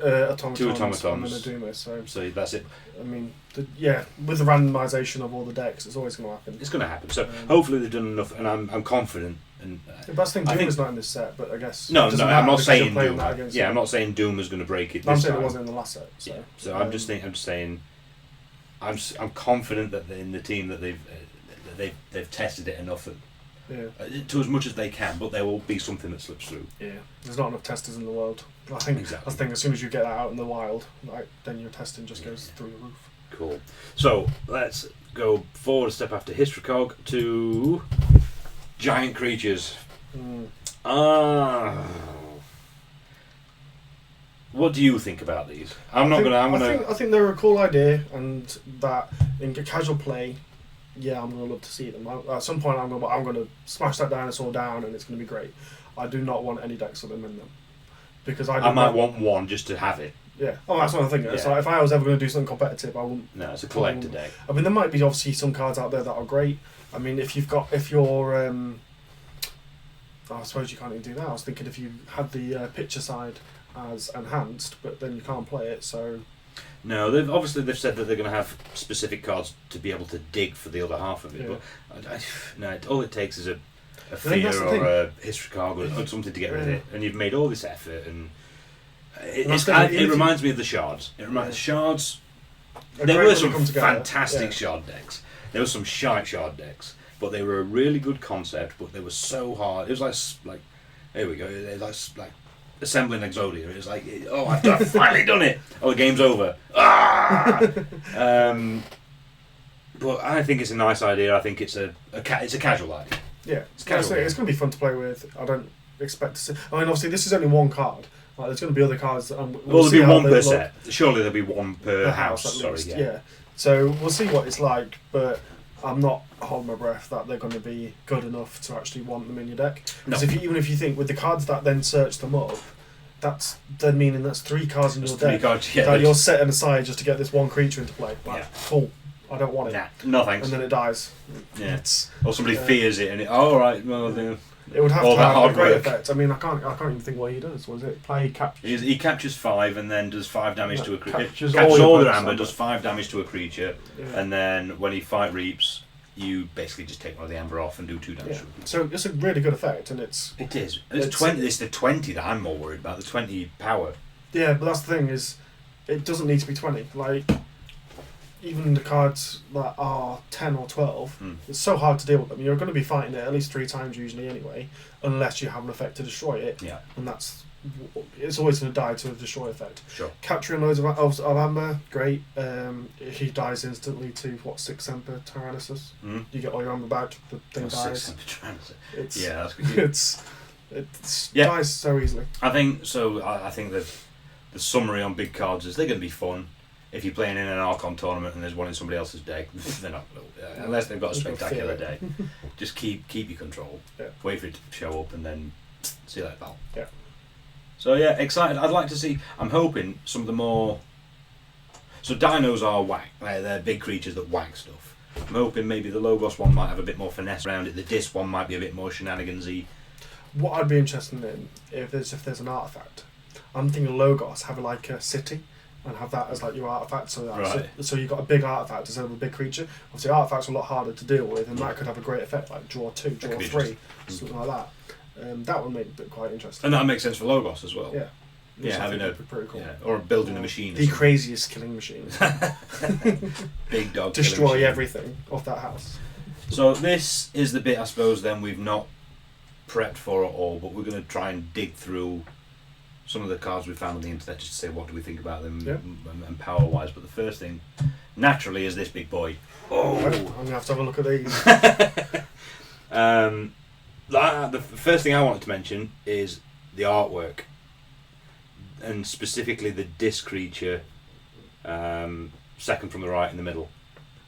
automatons and then a Doomer. So that's it. I mean, with the randomisation of all the decks, it's always going to happen. It's going to happen. So hopefully they've done enough, and I'm confident. And the best thing, Doomer's not in this set, but I guess no, I'm not saying Doom. I'm not saying Doom is going to break it. I'm saying it wasn't in the last set. So, I'm just saying, I'm confident that in the team that they've tested it enough that. To as much as they can, but there will be something that slips through. Yeah, there's not enough testers in the world. I think that's the thing. As soon as you get that out in the wild, then your testing just goes through the roof. Cool. So let's go forward a step after Hystricog to giant creatures. What do you think about these? I think they're a cool idea, and that in casual play. Yeah, I'm gonna love to see them. At some point, I'm gonna smash that dinosaur down, and it's gonna be great. I do not want any decks of them in them because I might want one just to have it. Yeah. Oh, that's what I'm thinking. Yeah. So if I was ever gonna do something competitive, I wouldn't. No, it's a collector deck. I mean, there might be obviously some cards out there that are great. I mean, if you're, I suppose you can't even do that. I was thinking if you had the picture side as enhanced, but then you can't play it, so. No, they've said that they're going to have specific cards to be able to dig for the other half of it. Yeah. But all it takes is a fear or a history card or something to get rid of it, and you've made all this effort. And it reminds me of the shards. The shards. There were some fantastic shard decks. There were some shite shard decks, but they were a really good concept. But they were so hard. It was like here we go. It was like assembling Exodia. It's like, I've finally done it. Oh, the game's over. But I think it's a nice idea. I think it's a casual idea. Yeah, it's casual. It's going to be fun to play with. I don't expect to see. I mean, obviously, this is only one card. Like, there's going to be other cards. There'll be one per set. Surely there'll be one per house. Sorry, yeah. So we'll see what it's like, but I'm not holding my breath that they're going to be good enough to actually want them in your deck. Because even if you think with the cards that then search them up, that's then meaning that's 3 cards in your deck that you're setting aside just to get this one creature into play. Cool. I don't want it. No thanks. And then it dies. Yeah. Or somebody fears it and it. Oh, right. Well, it would have to have a great effect. I mean, I can't even think what he does. Was it play captures? He captures 5 and then does 5 damage to a creature. Captures all their amber, does 5 damage to a creature, and then when he fight reaps, you basically just take one of the amber off and do 2 damage. So it's a really good effect, and it's 20. It's the 20 that I'm more worried about. The 20 power. Yeah, but that's the thing is, it doesn't need to be 20. Like, even the cards that are 10 or 12, it's so hard to deal with them. You're going to be fighting it at least 3 times usually anyway, unless you have an effect to destroy it. Yeah. And it's always going to die to a destroy effect. Sure. Capturing loads of amber, great. He dies instantly to 6 Emperor Tyrannosus. You get all your amber back. The thing dies. That's good. It dies so easily. I think so. I think that the summary on big cards is they're going to be fun. If you're playing in an Archon tournament and there's one in somebody else's deck, they're not. Unless they've got a spectacular day, just keep your control. Yeah. Wait for it to show up and then see that pal. Yeah. So excited. I'd like to see. I'm hoping some of the more. So dinos are whack. They're big creatures that whack stuff. I'm hoping maybe the Logos one might have a bit more finesse around it. The Disc one might be a bit more shenanigansy. What I'd be interested in if there's an artifact. I'm thinking Logos have like a city. And have that as like your artifact, so you've got a big artifact instead of a big creature. Obviously, artifacts are a lot harder to deal with, and that could have a great effect, like draw 2, draw 3, something like that. That would make it quite interesting. And that makes sense for Logos as well. Yeah, having pretty cool. Or building the machine. The craziest killing machine. Big dog. Destroy everything off that house. So this is the bit I suppose then we've not prepped for it all, but we're going to try and dig through some of the cards we found on the internet just to say what do we think about them and power-wise. But the first thing, naturally, is this big boy. Oh, I'm going to have to have a look at these. The first thing I wanted to mention is the artwork, and specifically the disc creature, second from the right in the middle,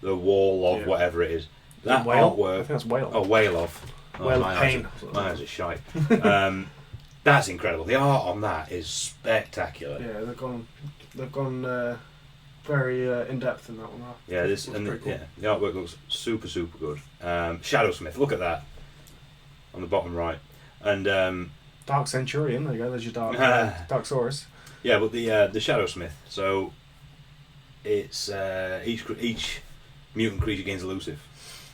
the wall of whatever it is. That artwork. I think that's whale. Oh, whale of. Whale of pain. My eyes are shite. That's incredible. The art on that is spectacular. Yeah, they've gone very in depth in that one. Yeah, cool. the artwork looks super good. Shadowsmith, look at that on the bottom right, and Dark Centurion. There you go. There's your Dark Saurus. Yeah, but the Shadowsmith. So it's each mutant creature gains elusive.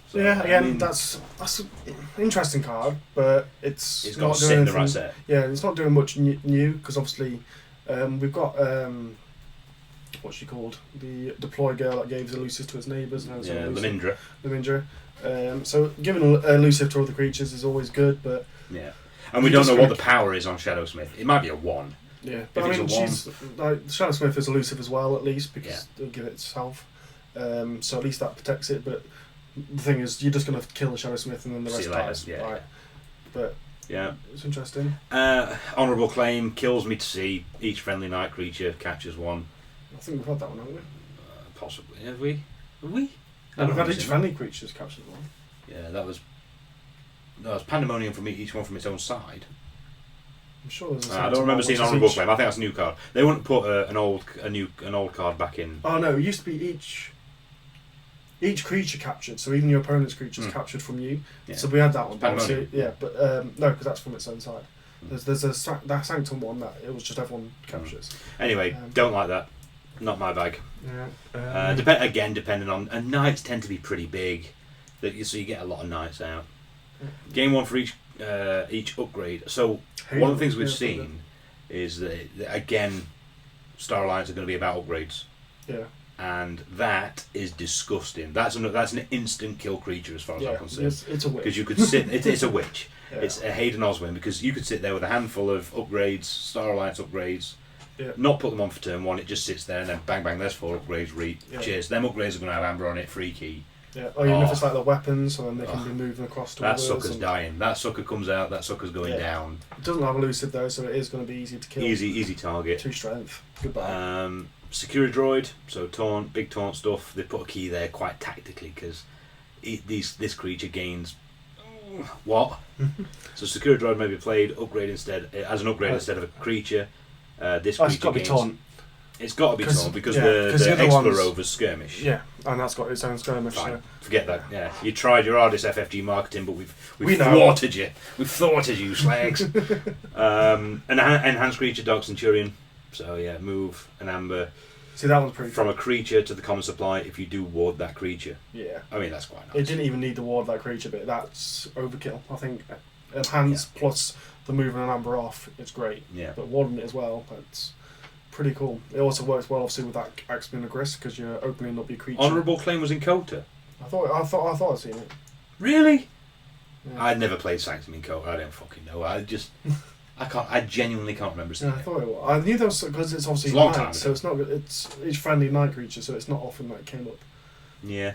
So, yeah, again, that's an interesting card, but it's got not to doing sit in the anything. right set. Yeah, it's not doing much new because obviously we've got what's she called? The deploy girl that gave elusive to its neighbours. And Lemindra. So giving elusive to other creatures is always good, but yeah, and we don't know what the power is on Shadowsmith. It might be a 1. Yeah, but I mean, she's like Shadowsmith is elusive as well, at least because it'll give it itself. So at least that protects it. But the thing is, you're just going to kill the Shadowsmith and then the rest dies. Yeah. Right. But yeah, it's interesting. Honourable claim kills me to see each friendly night creature captures 1. I think we've had that one, haven't we? Possibly. Have we? We've had each friendly creatures captured 1. Yeah, that was Pandemonium from each one from its own side. I'm sure there's I don't remember seeing honourable claim. I think that's a new card. They wouldn't put an old card back in. Oh no, it used to be each creature captured. So even your opponent's creatures captured from you. Yeah. So we had that one. But no, because that's from its own side. There's that Sanctum one that it was just everyone captures. Anyway, don't like that. Not my bag. Yeah. Depending on, and knights tend to be pretty big, so you get a lot of knights out. Game 1 for each upgrade. So one of the things we've seen is that again, Star Alliance are going to be about upgrades. Yeah. And that is disgusting. That's an instant kill creature as far as I'm concerned. It's a witch. Because you could sit. It's a witch. Yeah. It's a Hayden Oswin because you could sit there with a handful of upgrades, Star Alliance upgrades. Yeah. Not put them on for turn 1. It just sits there and then bang bang. There's 4 upgrades. Cheers. Them upgrades are going to have amber on it. Free key. Yeah. Or even if it's like the weapons, and then they can be moving across to that others. Sucker's dying. That sucker comes out. That sucker's going down. It doesn't have elusive though, so it is going to be easy to kill. Easy target. 2 strength. Goodbye. Security droid. So big taunt stuff. They put a key there quite tactically because this creature gains what? So security droid may be played instead of a creature. This creature it's got to be taunt. It's got to be taunt because the Explorovers skirmish. Yeah, and that's got its own skirmish. Fine. So. Forget that. Yeah, you tried your hardest FFG marketing, but we've thwarted you. We've thwarted you, slags. An enhanced creature, Dark Centurion. So yeah, move an amber. See, that one's pretty from a creature to the common supply if you do ward that creature. Yeah. I mean, that's quite nice. It didn't even need to ward that creature, but that's overkill. I think enhance plus the moving an amber off, it's great. Yeah. But warding it as well, that's pretty cool. It also works well, obviously, with that Axeman Agris because you're opening up your creature. Honourable claim was in Kota. I thought I'd seen it. Really? Yeah. I'd never played Sanctum in Kota. I don't fucking know. I genuinely can't remember seeing I thought it was. I knew that was because it's obviously it's a long night, time so it's not. It's friendly night creature, so it's not often that it came up. Yeah.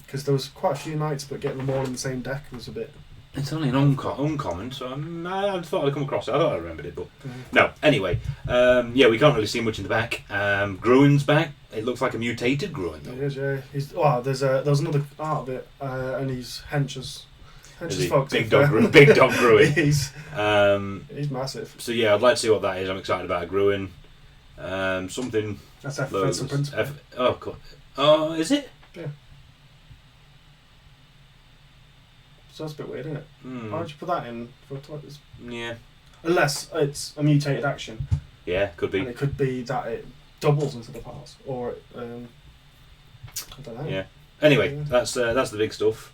Because there was quite a few nights, but getting them all in the same deck was a bit. It's only an uncommon, so I thought I'd come across it. I thought I remembered it, but no. Anyway, we can't really see much in the back. Gruin's back. It looks like a mutated Gruin, though. It is, yeah. There's another art of it, and he's hench's fucked. Big dog Gruin. He's massive. So yeah, I'd like to see what that is. I'm excited about a Gruin. Something. That's Defensive Principle. Cool. Oh, is it? Yeah. So that's a bit weird, isn't it? Why would you put that in for twice? Yeah. Unless it's a mutated action. Yeah, could be. And it could be that it doubles into the pass, or I don't know. Yeah. Anyway, that's the big stuff.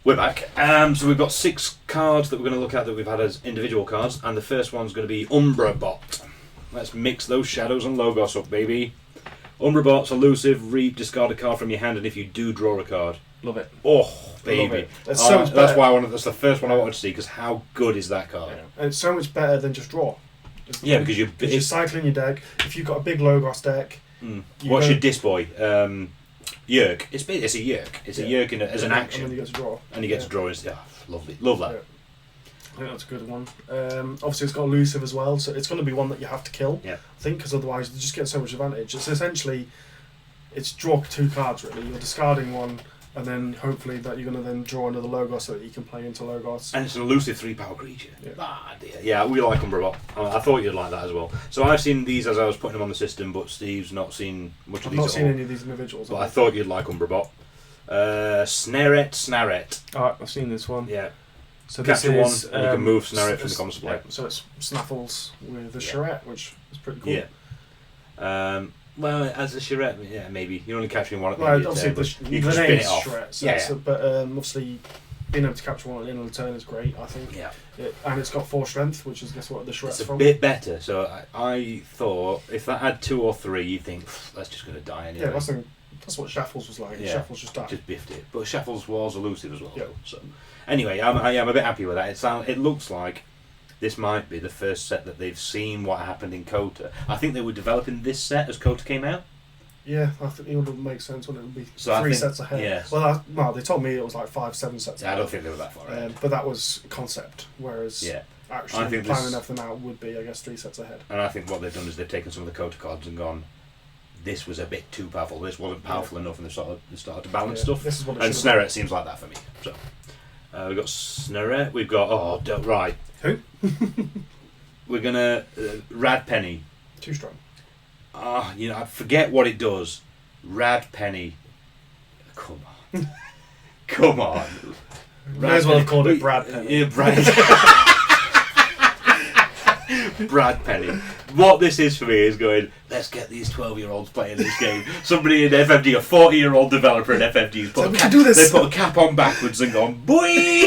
We're back. So we've got 6 cards that we're going to look at that we've had as individual cards, and the first one's going to be Umbra Bot. Let's mix those shadows and logos up, baby. Umbrabot's elusive. Discard a card from your hand, and if you do, draw a card. Love it. Oh, Love baby! it. It's so much That's better. why I wanted. That's the first one I wanted to see because how good is that card? Yeah. And it's so much better than just draw. Yeah, because you're cycling your deck. If you've got a big Logos deck, what's your Disboy? Yerk. It's a Yerk. It's a Yerk as an action. And then you get to draw. And you get to draw. Lovely. Love that. Yeah. I think that's a good one. Obviously, it's got elusive as well, so it's going to be one that you have to kill. Yeah. I think because otherwise you just get so much advantage. It's essentially, it's draw 2 cards really. You're discarding one, and then hopefully that you're going to then draw another Logos so that you can play into Logos. And it's an elusive 3-power creature. Yeah. Ah, dear. Yeah, we like Umbrabot. I thought you'd like that as well. So I've seen these as I was putting them on the system, but Steve's not seen much of I've these not at seen all. any of these individuals. But I thought you'd like Umbrabot. Snarret. Alright, I've seen this one. Yeah. So Capture this is, one, and you can move Snarret from the common supply. Yeah, so it's Snaffles with the charrette, which is pretty cool. Yeah. Well, as a charrette, yeah, maybe. You're only capturing one at the Well, end of your obviously turn, the you can spin name's it off. charrette, so Yeah. but obviously being able to capture one at the end of the turn is great, I think. Yeah. And it's got 4 strength, which is guess what the charrette's It's a from. bit better. So I thought if that had 2 or 3, you'd think that's just going to die anyway. Yeah, that's what Shaffles was like. Yeah. Shaffles just died. Just biffed it. But Shaffles was elusive as well. Yeah. So anyway, I am a bit happy with that. It looks like this might be the first set that they've seen what happened in Kota. I think they were developing this set as Kota came out. Yeah, I think it would make sense when it would be So 3 I think- sets ahead. yeah. Well, they told me it was like 5, 7 sets I ahead. don't think they were that far ahead. But that was concept, whereas Yeah. actually I think planning this- everything out would be, I guess, 3 sets ahead. And I think what they've done is they've taken some of the Kota cards and gone, this was a bit too powerful. This wasn't powerful enough, and they started to balance Yeah, stuff. this is what it And should have Snarret seems like that for me. So we've got Snarret. We've got right. Who? We're gonna Rad Penny. Too strong. I forget what it does. Rad Penny. Come on. Come on. May as well have called it Brad Penny. Yeah, Brad Penny. What this is for me is going, let's get these 12-year-olds playing this game. Somebody in FFG, a 40-year-old developer in FFG, So we can do this. they put a cap on backwards and gone, boy!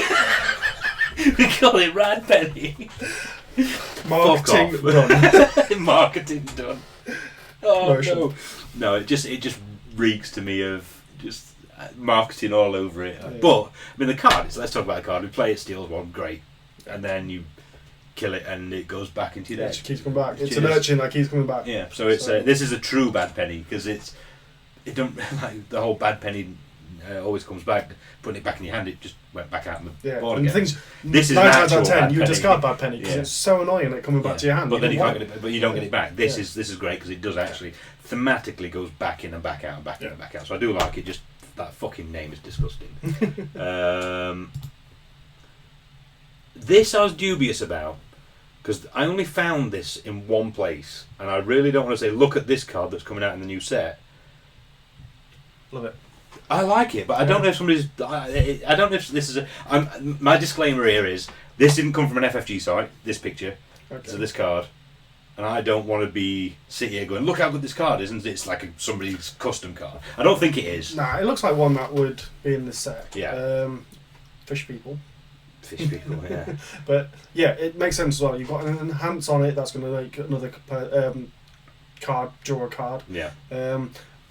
We call it Rad Penny. Marketing Fuck off. done. Marketing done. Oh Motion. no! It just reeks to me of just marketing all over it. Yeah. But I mean, the card is. Let's talk about the card. We play it, steals one, great, and then you kill it, and it goes back into your Yeah, deck. it keeps coming back. It's Cheers. an urchin that keeps coming back. Yeah, so it's this is a true bad penny because it don't like the whole bad penny always comes back. Putting it back in your hand, it just went back out in the Yeah, board and again. things. This is 9 an times out of actual 10, bad you penny. discard bad penny because Yeah. it's so annoying it coming back to your hand. But then you don't can't want get it. But you don't get it back. This Yeah. is great because it does actually thematically goes back in and back out and back in and back out. So I do like it. Just that fucking name is disgusting. This I was dubious about because I only found this in one place, and I really don't want to say look at this card that's coming out in the new set. Love it. I like it, but I don't know if somebody's. I don't know if this is a. My disclaimer here is this didn't come from an FFG site. This picture, Okay. so this card, and I don't want to be sit here going, look how good this card is, and it's like somebody's custom card. I don't think it is. Nah, it looks like one that would be in this set. Yeah. Fish people. Fish people, yeah. But yeah, it makes sense as well. You've got an enhance on it that's going to make another card, draw a card. Yeah.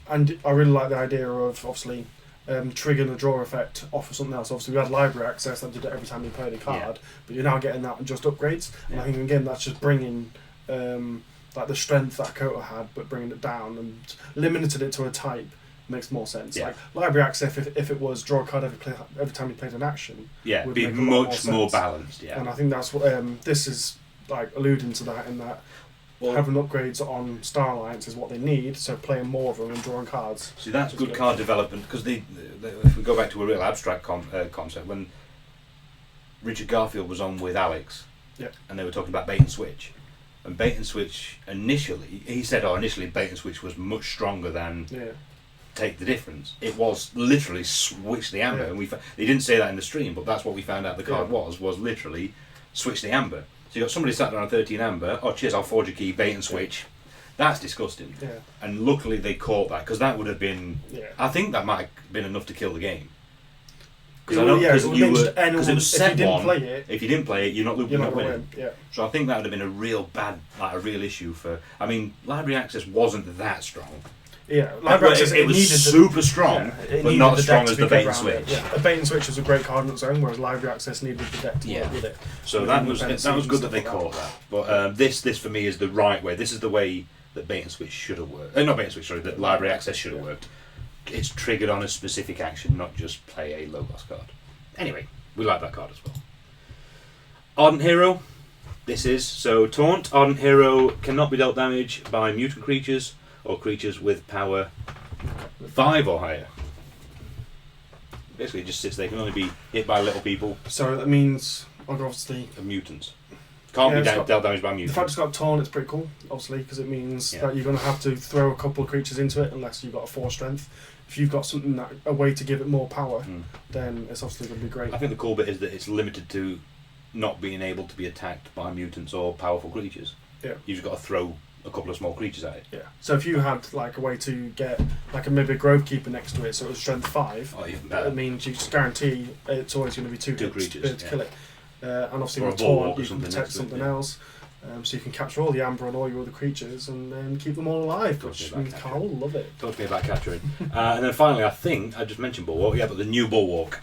And I really like the idea of obviously triggering the draw effect off of something else. Obviously, we had library access that did it every time you played a card, but you're now getting that and just upgrades. And I think again that's just bringing like the strength that Kota had, but bringing it down and limited it to a type makes more sense. Yeah. Like library access, if it was draw a card every time you played an action, Yeah, would be make a lot much more more sense. balanced. Yeah. And I think that's what this is like alluding to that in that. Having upgrades on Star Alliance is what they need, so playing more of them and drawing cards. See, that's good card development because if we go back to a real abstract concept, when Richard Garfield was on with Alex, and they were talking about bait and switch, and bait and switch initially, he said, initially bait and switch was much stronger than take the difference. It was literally switch the amber, and they didn't say that in the stream, but that's what we found out the card was literally switch the amber. So you got somebody sat there on 13 amber. Oh, cheers! I'll forge a key, bait and switch. That's disgusting. Yeah. And luckily they caught that because that would have been. Yeah. I think that might have been enough to kill the game. Because it was set if you didn't one. play it, If you didn't play it, you're not you're not going to winning. win. Yeah. So I think that would have been a real issue for. I mean, library access wasn't that strong. Library Access, it was needed super strong, it but needed not the as strong deck to as be the good bait and around switch. it. Yeah, a bait and switch was a great card on its own, whereas Library Access needed the deck to work with it. So that was good that they caught that. But this for me is the right way. This is the way that bait and switch should have worked. Not bait and switch, sorry, that Library Access should have worked. It's triggered on a specific action, not just play a Logos card. Anyway, we like that card as well. Ardent Hero. This is so Taunt. Ardent Hero cannot be dealt damage by mutant creatures or creatures with power 5 or higher. Basically, it just sits there. Can only be hit by little people. So that means, obviously, Mutants. Can't be dealt damage by mutants. The fact it's got Taunt, it's pretty cool, obviously, because it means that you're going to have to throw a couple of creatures into it unless you've got a 4 strength. If you've got something a way to give it more power, then it's obviously going to be great. I think the cool bit is that it's limited to not being able to be attacked by mutants or powerful creatures. Yeah. You've just got to throw a couple of small creatures at it. Yeah. So if you had like a way to get like maybe a Grove Keeper next to it, so it was strength 5, even better. it means you just guarantee it's always going to be 2 hits creatures to kill it. And obviously or with a Bulwark Taunt, you can protect something else. So you can capture all the Amber and all your other creatures and then keep them all alive, which means Carl will love it. Talk to me about capturing. And then finally, I think, I just mentioned Bulwark, but the new Bulwark.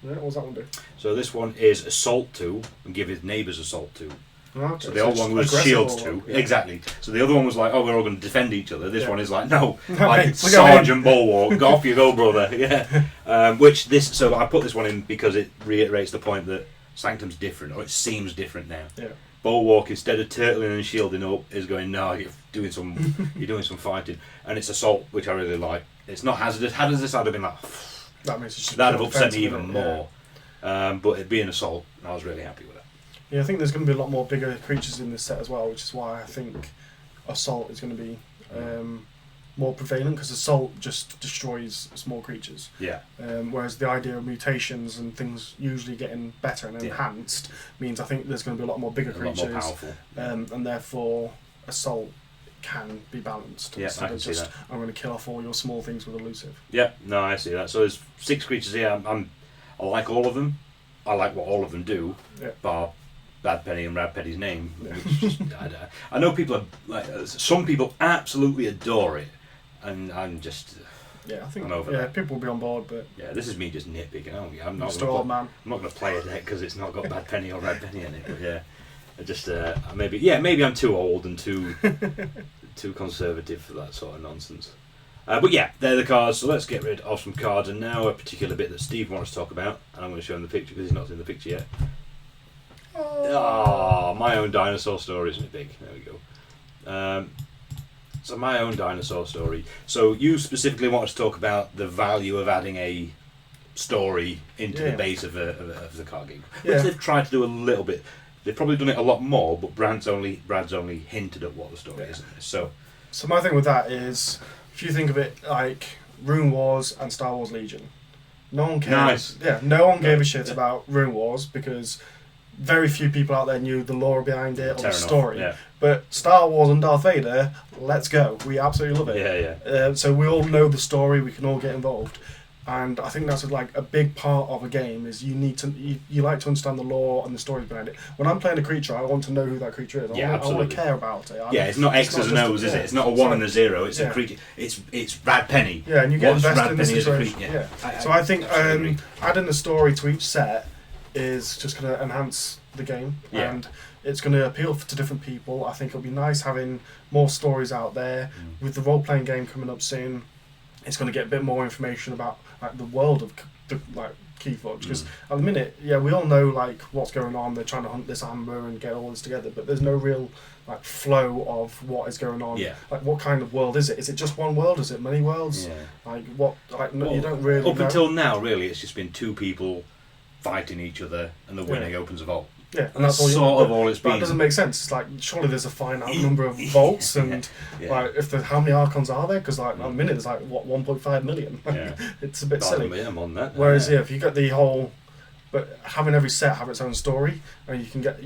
Yeah, what does that one do? So this one is Assault 2 and give his neighbours Assault 2. Okay, so the old one was Shields 2. Yeah. Exactly. So the other one was like, oh, we're all going to defend each other. This one is like, no, Right, Sergeant Bulwark, off you go, brother. Yeah. So I put this one in because it reiterates the point that Sanctum's different, or it seems different now. Yeah. Bulwark, instead of turtling and shielding up, is going, no, you're doing some fighting, and it's Assault, which I really like. It's not hazardous. Hazardous, I'd have been like, that'd have upset me even more. But it being Assault, I was really happy with it. Yeah, I think there's going to be a lot more bigger creatures in this set as well, which is why I think Assault is going to be more prevalent, because Assault just destroys small creatures. Yeah. Whereas the idea of mutations and things usually getting better and enhanced means I think there's going to be a lot more bigger creatures. A lot more powerful. And therefore Assault can be balanced. Yeah, I can see that. I'm going to kill off all your small things with Elusive. Yeah, no, I see that. So there's 6 creatures here. I like all of them. I like what all of them do, bar Bad Penny and Rad Penny's name. Which just, I know people some people absolutely adore it, and I'm just I think I'm over that. people will be on board, but this is me just nitpicking. I'm not man. I'm not going to play a deck because it's not got Bad Penny or Rad Penny in it. But I just maybe I'm too old and too conservative for that sort of nonsense. But they're the cards, so let's get rid of some cards, and now a particular bit that Steve wants to talk about, and I'm going to show him the picture because he's not seen the picture yet. Oh, My Own Dinosaur Story, isn't it big? There we go. So My Own Dinosaur Story. So you specifically wanted to talk about the value of adding a story into the base of the card game, which they've tried to do a little bit. They've probably done it a lot more, but Brad's only hinted at what the story is. So my thing with that is, if you think of it like Rune Wars and Star Wars Legion, no one cares. Nice. No one gave a shit about Rune Wars because very few people out there knew the lore behind it or the story. But Star Wars and Darth Vader, let's go. We absolutely love it. So we all know the story. We can all get involved. And I think that's a big part of a game is you need to you like to understand the lore and the stories behind it. When I'm playing a creature, I want to know who that creature is. I want to care about it. It's not X's and O's, is it? It's not a 1 and a 0. It's a creature. It's Rad Penny. Yeah, and you get invested in the Penny situation. So I think adding a story to each set is just going to enhance the game, and it's going to appeal to different people. I think it'll be nice having more stories out there. With the role-playing game coming up soon, it's going to get a bit more information about the world of Keyforge, because at the minute, we all know what's going on. They're trying to hunt this amber and get all this together, but there's no real flow of what is going on. What kind of world is it? Is it just one world? Is it many worlds? You don't really up until now, really, it's just been 2 people fighting each other, and the winning opens a vault. Yeah, and that's all all it's been. That doesn't make sense. It's surely there's a finite number of vaults, and how many Archons are there? Because at the minute there's 1.5 million. It's a bit silly. I'm on that. Whereas if you get the whole, but having every set have its own story, and you can get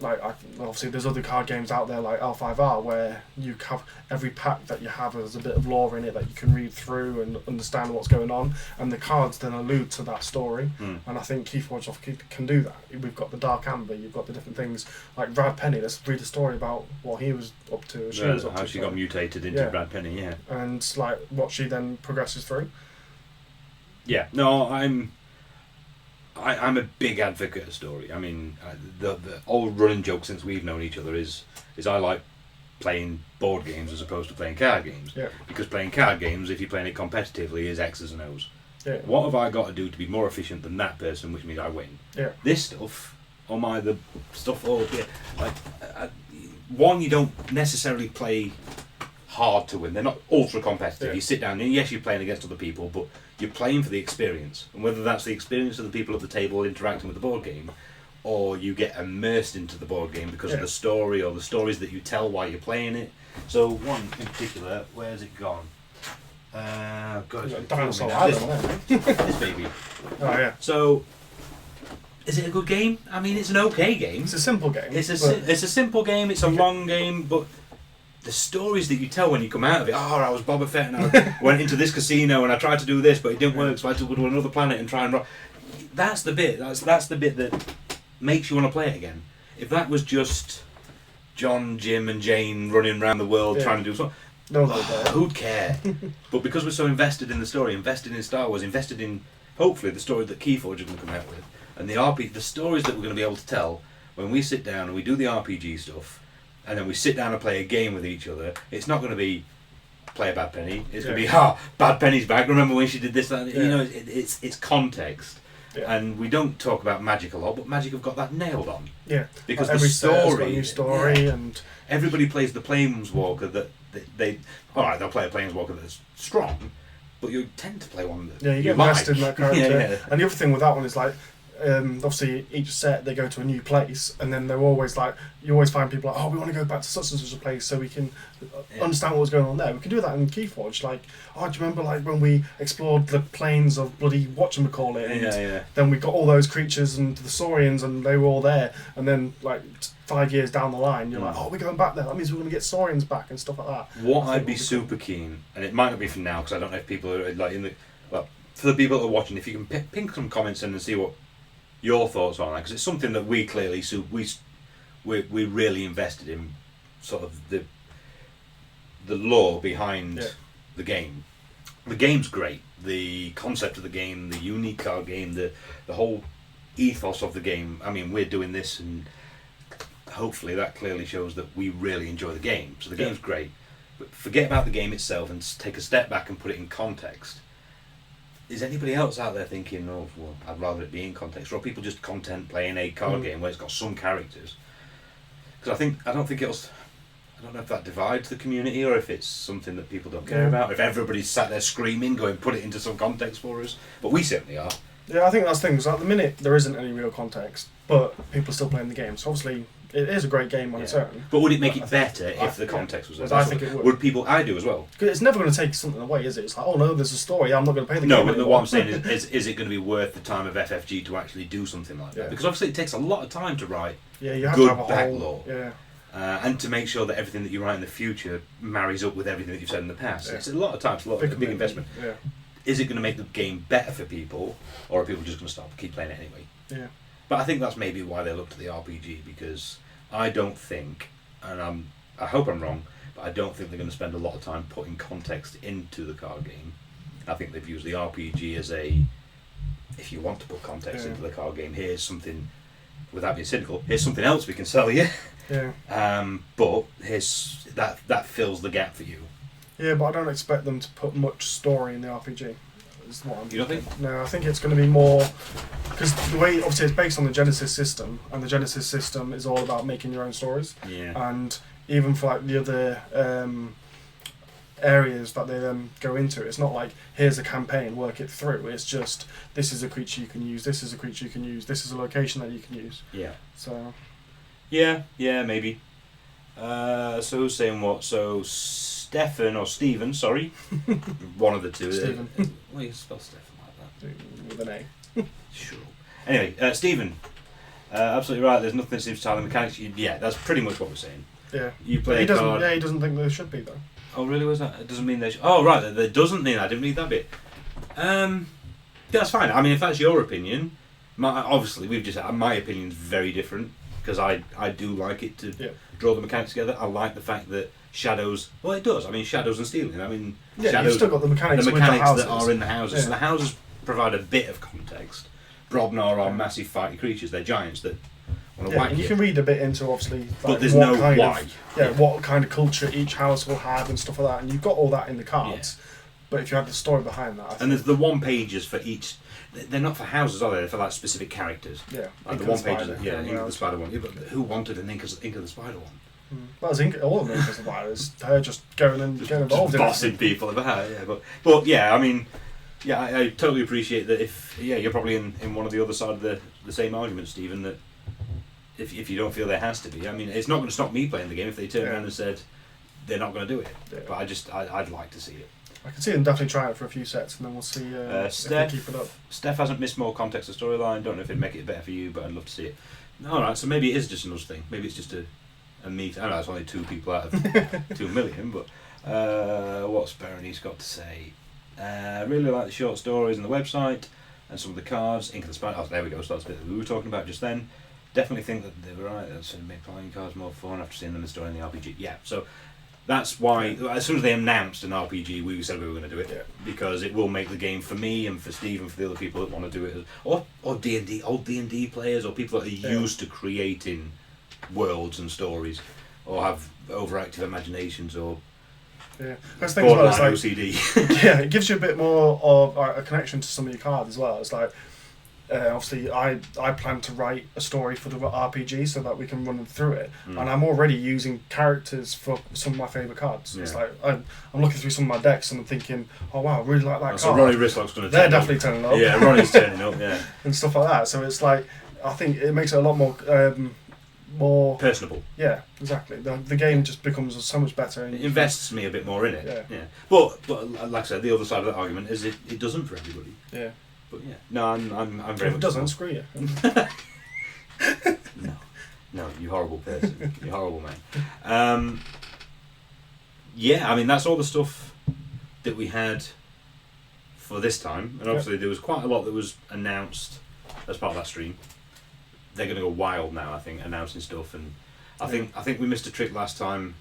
like obviously there's other card games out there like L5R where you have every pack that you have has a bit of lore in it that you can read through and understand what's going on, and the cards then allude to that story. And I think Keyforge can do that. We've got the Dark Amber, you've got the different things like Brad Penny. Let's read a story about what he was up to, she was up how to, she got mutated into Brad Penny, and like what she then progresses through. Yeah, no, I'm a big advocate of story. I mean, the old running joke since we've known each other is I like playing board games as opposed to playing card games. Yeah. Because playing card games, if you're playing it competitively, is X's and O's. Yeah. What have I got to do to be more efficient than that person, which means I win? Yeah. This stuff, the stuff, one, you don't necessarily play hard to win. They're not ultra competitive. Yeah. You sit down and yes, you're playing against other people, but you're playing for the experience. And whether that's the experience of the people at the table interacting with the board game, or you get immersed into the board game because of the story or the stories that you tell while you're playing it. So one in particular, where's it gone? Dinosaur Island, this baby. Oh yeah. So, is it a good game? I mean, it's an okay game. It's a simple game. It's a simple game. It's a long game, but the stories that you tell when you come out of it. Oh, I was Boba Fett and I went into this casino and I tried to do this, but it didn't work, so I had to go to another planet and try and. That's the bit. That's the bit that makes you want to play it again. If that was just John, Jim, and Jane running around the world trying to do something, who'd care? But because we're so invested in the story, invested in Star Wars, invested in hopefully the story that Keyforge are going to come out with, and the stories that we're going to be able to tell when we sit down and we do the RPG stuff, and then we sit down and play a game with each other. It's not going to be play a Bad Penny. It's going to be Bad Penny's back. Remember when she did this? That? You know, it's context. Yeah. And we don't talk about Magic a lot, but Magic have got that nailed on. Yeah. Because every the story, got a new story, and everybody plays the Planeswalker that they all right. They'll play a Planeswalker that's strong, but you tend to play one that you get invested in that character. Yeah. And the other thing with that one is like. Obviously each set they go to a new place, and then they're always like, you always find people like, oh, we want to go back to such and such a place so we can understand what was going on there. We can do that in Keyforge. Like, oh, do you remember like when we explored the plains of bloody whatchamacallit, and then we got all those creatures and the Saurians and they were all there, and then like 5 years down the line you're like, oh, we're going back there, that means we're going to get Saurians back and stuff like that. What I'd be super keen, and it might not be for now because I don't know if people are like for the people that are watching, if you can ping some comments in and see what your thoughts on that, because it's something that we clearly we really invested in, sort of the lore behind the game. The game's great. The concept of the game, the unique card game, the whole ethos of the game. I mean, we're doing this, and hopefully that clearly shows that we really enjoy the game. So the game's great, but forget about the game itself and take a step back and put it in context. Is anybody else out there thinking, oh, well, I'd rather it be in context, or are people just content playing a card game where it's got some characters? Because I don't know if that divides the community, or if it's something that people don't care about. If everybody's sat there screaming, going, put it into some context for us. But we certainly are. Yeah, I think that's the thing. So at the minute, there isn't any real context, but people are still playing the game. So obviously, it is a great game on its own. But would it make it better if the context was there? I think it would. I do as well. Because it's never going to take something away, is it? It's like, oh no, there's a story, I'm not going to play the game No, but anymore. what I'm saying is it going to be worth the time of FFG to actually do something like that? Because obviously it takes a lot of time to write you have good to have a back whole, lore. Yeah. And to make sure that everything that you write in the future marries up with everything that you've said in the past. It's a lot of time, it's a big investment. Yeah. Is it going to make the game better for people, or are people just going to keep playing it anyway? Yeah. But I think that's maybe why they looked at the RPG, because I don't think, and I hope I'm wrong, but I don't think they're going to spend a lot of time putting context into the card game. I think they've used the RPG as if you want to put context into the card game, here's something, without being cynical, here's something else we can sell you. Yeah. But here's that fills the gap for you. Yeah, but I don't expect them to put much story in the RPG. Is what I'm You don't think? No, I think it's going to be more, because the way, obviously it's based on the Genesis system, and the Genesis system is all about making your own stories. Yeah. And even for like the other areas that they then go into, it's not like, here's a campaign, work it through. It's just, this is a creature you can use, this is a creature you can use, this is a location that you can use. Yeah. So. Yeah, maybe. So who's saying what? So Stephen, sorry. One of the two. Stephen. Why do you spell Stephen like that? With an A. Sure. Anyway, Stephen, Absolutely right. There's nothing that seems to tie the mechanics. Yeah, that's pretty much what we're saying. Yeah. You play He a doesn't. card. Yeah, he doesn't think there should be though. Oh, really? Was that? It doesn't mean they should. Oh, right. That doesn't mean. I didn't read that bit. That's fine. I mean, if that's your opinion, obviously we've just my opinion's very different because I do like it to draw the mechanics together. I like the fact that shadows. Well, it does. I mean, shadows and stealing. I mean, shadows, you've still got the mechanics with the houses. that are in the houses. Yeah. So the houses provide a bit of context. Brobnar are massive fighty creatures. They're giants that want to whack and you you. can read a bit into obviously. Like, But there's what no kind why. What kind of culture each house will have and stuff like that, and you've got all that in the cards. Yeah. But if you had the story behind that, and there's the one pages for each. They're not for houses, are they? They're for like specific characters. Yeah, like the one pages. Ink of the Spider one. Yeah, but who wanted an Ink of the Spider one? Well, I think all of them is about is her just going and getting involved in bossing people about. Yeah, but yeah, I mean, yeah, I totally appreciate that. If you're probably in one of the other side of the same argument, Stephen. That if you don't feel there has to be, I mean, it's not going to stop me playing the game if they turn around and said they're not going to do it. Yeah. But I'd like to see it. I can see them definitely trying it for a few sets, and then we'll see if they keep it up. Steph hasn't missed more context of storyline. Don't know if it'd make it better for you, but I'd love to see it. All right, so maybe it is just another thing. Maybe it's just a me. I don't know. It's only 2 people out of 2 million, but what's Berenice got to say? Really like the short stories on the website and some of the cards. Ink of the Spider. Oh, there we go. So that's the bit that we were talking about just then. Definitely think that they were right. That's made playing cards more fun after seeing them in the story in the RPG. Yeah, so. That's why, as soon as they announced an RPG, we said we were going to do it because it will make the game for me and for Steve and for the other people that want to do it, or D&D, old D&D players, or people that are used to creating worlds and stories, or have overactive imaginations, or that's the thing as well, it's like, OCD. Yeah, it gives you a bit more of a connection to some of your cards as well. It's like. Obviously, I plan to write a story for the RPG so that we can run through it, and I'm already using characters for some of my favourite cards. It's like I'm looking through some of my decks and I'm thinking, oh wow, I really like that card. So Ronnie Rislock's going to. They're definitely turning up. Yeah, Ronnie's turning up. Yeah, and stuff like that. So it's like I think it makes it a lot more personable. Yeah, exactly. The game just becomes so much better. And it invests me a bit more in it. Yeah. But like I said, the other side of that argument is it doesn't for everybody. Yeah. But yeah, no, I'm very. If it doesn't, screw you. No, you horrible person, you horrible man. Yeah, I mean that's all the stuff that we had for this time, and obviously there was quite a lot that was announced as part of that stream. They're going to go wild now, I think, announcing stuff, and I think we missed a trick last time.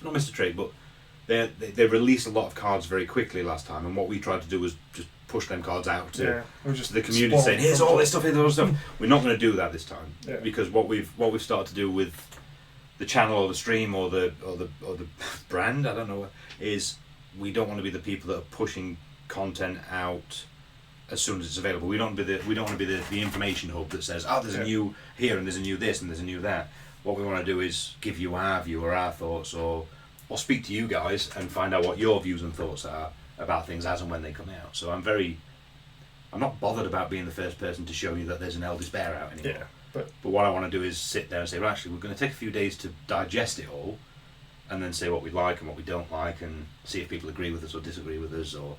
Not missed a trick, but they released a lot of cards very quickly last time, and what we tried to do was just push them cards out to the community, saying, "Here's all this stuff, here's all this stuff." We're not going to do that this time because what we've started to do with the channel or the stream or the brand, I don't know, is we don't want to be the people that are pushing content out as soon as it's available. We don't want to be the information hub that says, "Oh, there's a new here and there's a new this and there's a new that." What we want to do is give you our view or our thoughts, or speak to you guys and find out what your views and thoughts are about things as and when they come out. So I'm not bothered about being the first person to show you that there's an Eldest Bear out anymore. Yeah, but what I want to do is sit there and say, well, actually, we're going to take a few days to digest it all, and then say what we like and what we don't like, and see if people agree with us or disagree with us. Or,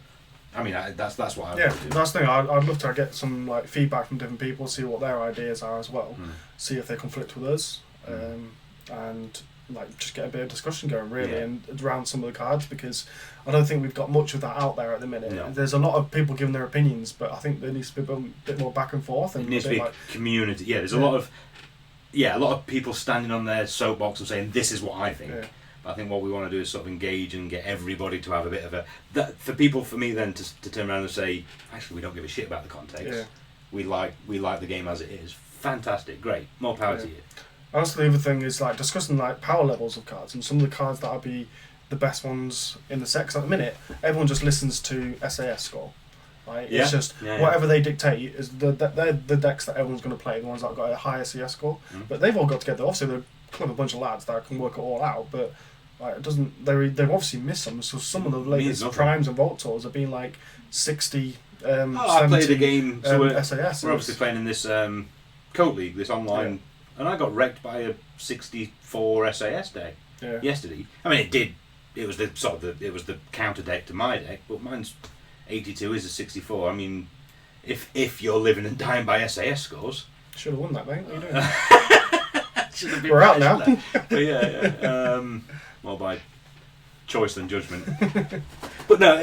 I mean, that's what I want to do. That's the thing. I'd love to get some like feedback from different people, see what their ideas are as well, see if they conflict with us, and like just get a bit of discussion going really and around some of the cards, because I don't think we've got much of that out there at the minute. No. There's a lot of people giving their opinions, but I think there needs to be a bit more back and forth. And it needs to be community. Yeah, there's a lot of people standing on their soapbox and saying this is what I think. But I think what we want to do is sort of engage and get everybody to have a bit of for me then to turn around and say, actually, we don't give a shit about the context. We like the game as it is. Fantastic, great, more power to you. Also, the other thing is like discussing like power levels of cards, and some of the cards that would be the best ones in the set. 'Cause at the minute, everyone just listens to SAS score. Right? It's just whatever they dictate is they're the decks that everyone's going to play, the ones that have got a higher CS score. But they've all got together. Obviously, they're a clever bunch of lads that can work it all out. But like, it doesn't. They've obviously missed some. So some of the latest primes and vault tours have been like 60. I played a game. So we're SAS. We're obviously playing in this Coat League, this online. Yeah. And I got wrecked by a 64 SAS deck yesterday. I mean, it was the counter deck to my deck, but mine's 82 is a 64. I mean, if you're living and dying by SAS scores, Should have won that, mate. What are you doing? We're out now. But yeah. More by choice than judgment. But no,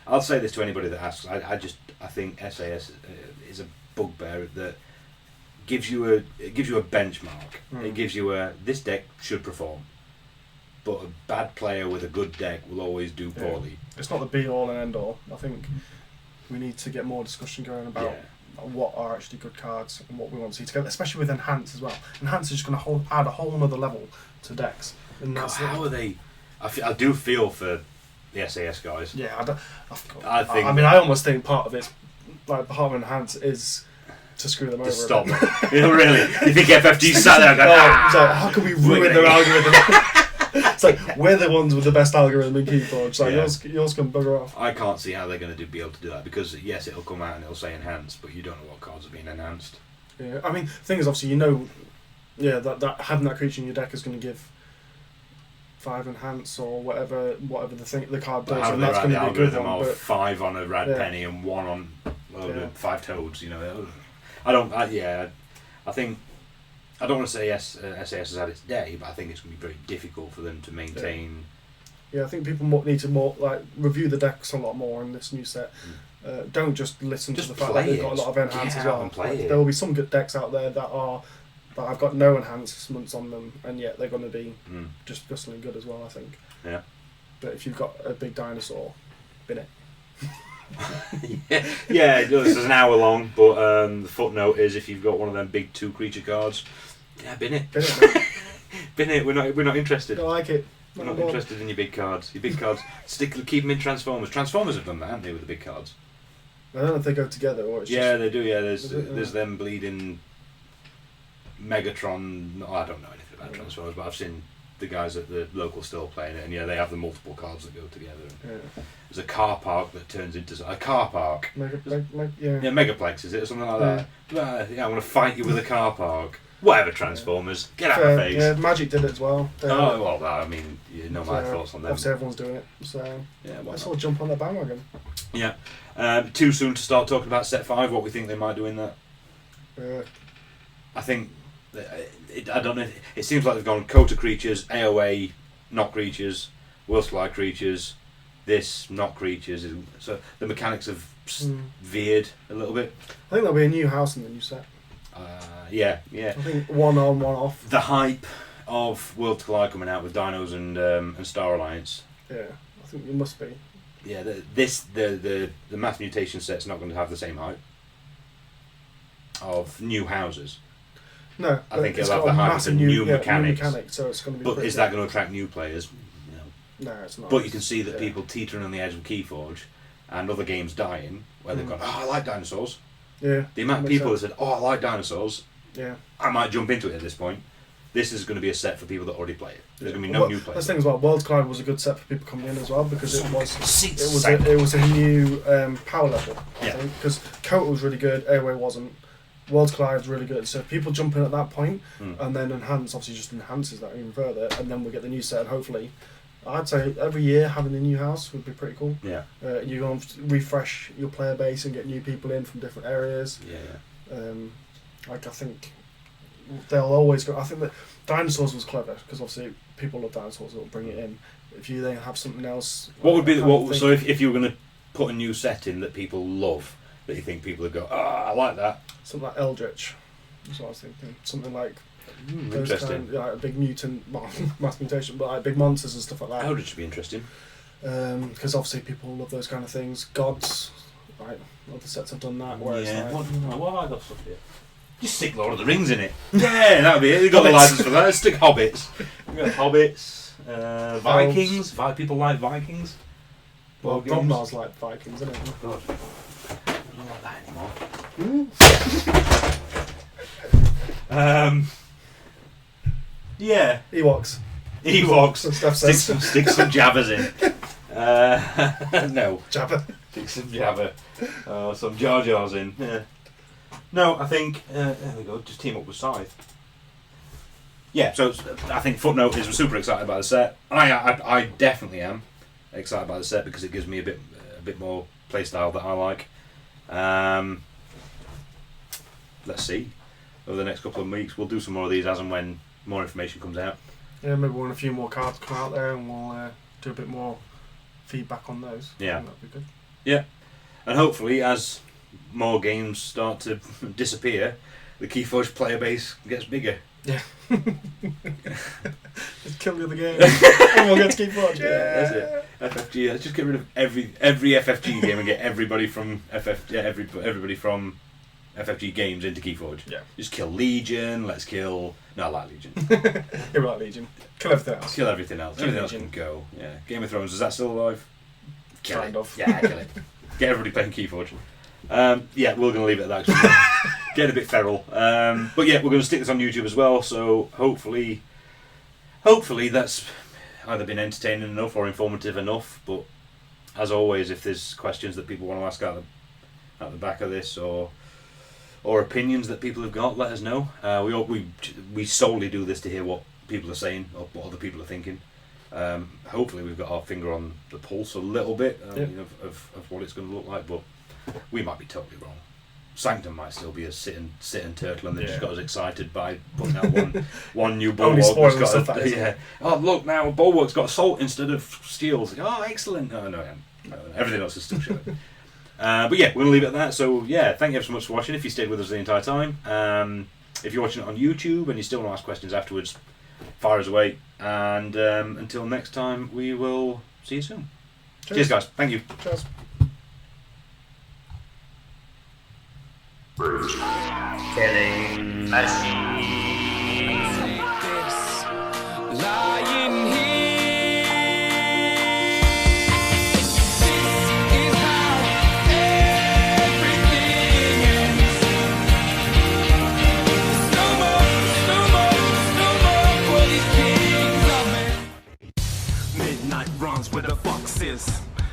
I'll say this to anybody that asks. I think SAS is a bugbear that gives you a benchmark. It gives you this deck should perform, but a bad player with a good deck will always do poorly. It's not the be all and end all. I think we need to get more discussion going about what are actually good cards and what we want to see together, especially with Enhance as well. Enhance is just going to add a whole other level to decks. And that's how are they? I do feel for the SAS guys. Yeah, I think. I mean, I almost think part of it's like part of Enhance is to screw them over. To stop them. Really? You think FFG sat there going, so how can we ruin their algorithm? It's like we're the ones with the best algorithm in Keyforge. So yours can bugger off. I can't see how they're going to be able to do that because yes, it'll come out and it'll say enhanced, but you don't know what cards are being enhanced. Yeah, I mean, the thing is, obviously, that having that creature in your deck is going to give 5 enhance or whatever the card does, and that's going to be a good one. But 5 on a red penny and 1 on 5 toads. I think. I don't want to say SAS has had its day, but I think it's going to be very difficult for them to maintain. Yeah, I think people need to review the decks a lot more in this new set. Don't just listen to the fact that they've got a lot of enhance as well. There will be some good decks out there that have got no enhancements on them, and yet they're going to be just bustling good as well, I think. Yeah. But if you've got a big dinosaur, bin it. Yeah, it does. It's an hour long, but the footnote is if you've got one of them big 2 creature cards, bin it. Bin it. Bin it. We're not interested. I like it. We're not interested in your big cards. Your big cards, keep them in Transformers. Transformers have done that, haven't they, with the big cards? I don't know if they go together or it's they do. Yeah, there's them bleeding Megatron. I don't know anything about Transformers, but I've seen the guys at the local store playing it, and they have the multiple cards that go together. There's a car park that turns into a car park. Megaplex is it or something like that? I want to fight you with a car park. Whatever, Transformers, get out of my face. Yeah, Magic did it as well. I mean, you know my thoughts on them. Obviously, everyone's doing it, so let's all jump on the bandwagon. Yeah, too soon to start talking about set 5. What we think they might do in that. I think. I don't know. It seems like they've gone Coda creatures, AOA, not creatures, World Supply creatures, this not creatures. So the mechanics have veered a little bit. I think there'll be a new house in the new set. Yeah. I think 1 on, 1 off. The hype of World Collide coming out with Dinos and Star Alliance. Yeah, I think it must be. Yeah, the Mass Mutation set's not going to have the same hype of new houses. No, I think it'll have the hype of the new mechanics. So it's going to be. But is that going to attract new players? No, it's not. But you can see that people teetering on the edge of Keyforge and other games dying, where they've gone, I like dinosaurs. Yeah. The amount of people that said, I like dinosaurs. Yeah. I might jump into it at this point. This is going to be a set for people that already play it. There's going to be no new players. That's the thing as well. World Collide was a good set for people coming in as well because it was a new power level. I think because Kota was really good, AOA wasn't. World Collide was really good. So if people jump in at that point and then Enhance obviously just enhances that even further, and then we get the new set and hopefully. I'd say every year having a new house would be pretty cool. Yeah. You're going to refresh your player base and get new people in from different areas. Yeah. I think they'll always go. I think that Dinosaurs was clever because obviously people love dinosaurs. They'll bring it in. If you then have something else, what would be so if you were going to put a new set in that people love, that you think people would go, I like that. Something like Eldritch. That's what I was thinking. Something like. Interesting. Like a big mutant, mass mutation, but like big monsters and stuff like that. Eldritch would be interesting. Because obviously people love those kind of things. Gods, right? Other sets have done that. Where it's like, what have I got stuff here? Just stick Lord of the Rings in it. Yeah, that would be it. You've got the license for that. Stick Hobbits. We've got Hobbits, Vikings. People like Vikings. Well, Gromnar's like Vikings, isn't it? Oh, God. I don't like that anymore. Yeah. Ewoks. Stick some Jabbas in. No. Jabba. Stick some Jabba. Some Jar Jars in. Yeah. No, I think there we go. Just team up with Scythe. Yeah. So I think Footnote is super excited by the set. I definitely am excited by the set because it gives me a bit more playstyle that I like. let's see over the next couple of weeks. We'll do some more of these as and when more information comes out. Yeah, maybe when a few more cards come out there, and we'll do a bit more feedback on those. Yeah. I think that'd be good. Yeah, and hopefully as more games start to disappear, the Keyforge player base gets bigger. Yeah. Just kill the other game. And we'll get to Keyforge. Yeah, that's it. FFG. Let's just get rid of every FFG game and get everybody from everybody from FFG games into Keyforge. Yeah. Just kill Legion. Let's kill. No, I like Legion. You're right, Legion. Kill everything else. Kill everything else. Kill Everything else Legion. can go. Yeah. Game of Thrones, is that still alive? Kill Kind it. of. Yeah, kill it. Get everybody playing Keyforge. Yeah, we're going to leave it at that. Get a bit feral. But yeah, we're going to stick this on YouTube as well. So hopefully that's either been entertaining enough or informative enough. But as always, if there's questions that people want to ask out the back of this, or opinions that people have got, let us know. We solely do this to hear what people are saying or what other people are thinking. Hopefully we've got our finger on the pulse a little bit of what it's going to look like, but we might be totally wrong. Sanctum might still be a sitting turtle, and they just got us excited by putting out one new bulwark. Oh look, now a bulwark's got salt instead of steel. Oh, excellent. No, everything else is still shit. But yeah, we're going to leave it at that. So yeah, thank you ever so much for watching, if you stayed with us the entire time. If you're watching it on YouTube and you still want to ask questions afterwards, fire us away. And until next time, we will see you soon. Cheers guys. Thank you. Cheers. Killing machine. Take this, lying here. This is how everything ends. No more for these kings of men. Midnight runs where the fox is.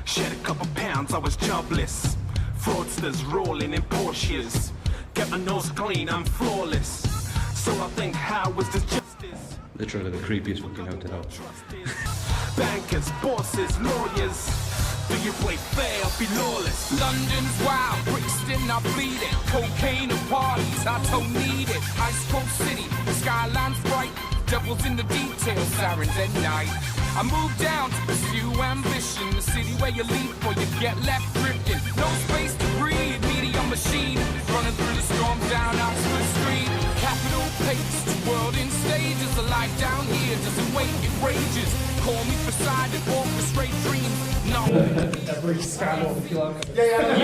Shed a couple pounds, I was jobless. Fraudsters rolling in Porsches. Get my nose clean, I'm flawless. So I think, how is this justice? Literally the creepiest fucking hotel. Bankers, bosses, lawyers. Do you play fair or be lawless? London's wild, Brixton, I bleed it. Cocaine and parties, I don't need it. Ice cold city, the skyline's bright. Devils in the details, sirens at night. I moved down to pursue ambition. The city where you leap or you get left drifting. No space to breathe, medium machine. Running through the storm down Oxford Street. Capital pace, the world in stages. The life down here doesn't wait, it rages. Call me beside it, orchestrate dreams. No. Every Skywalker. Yeah.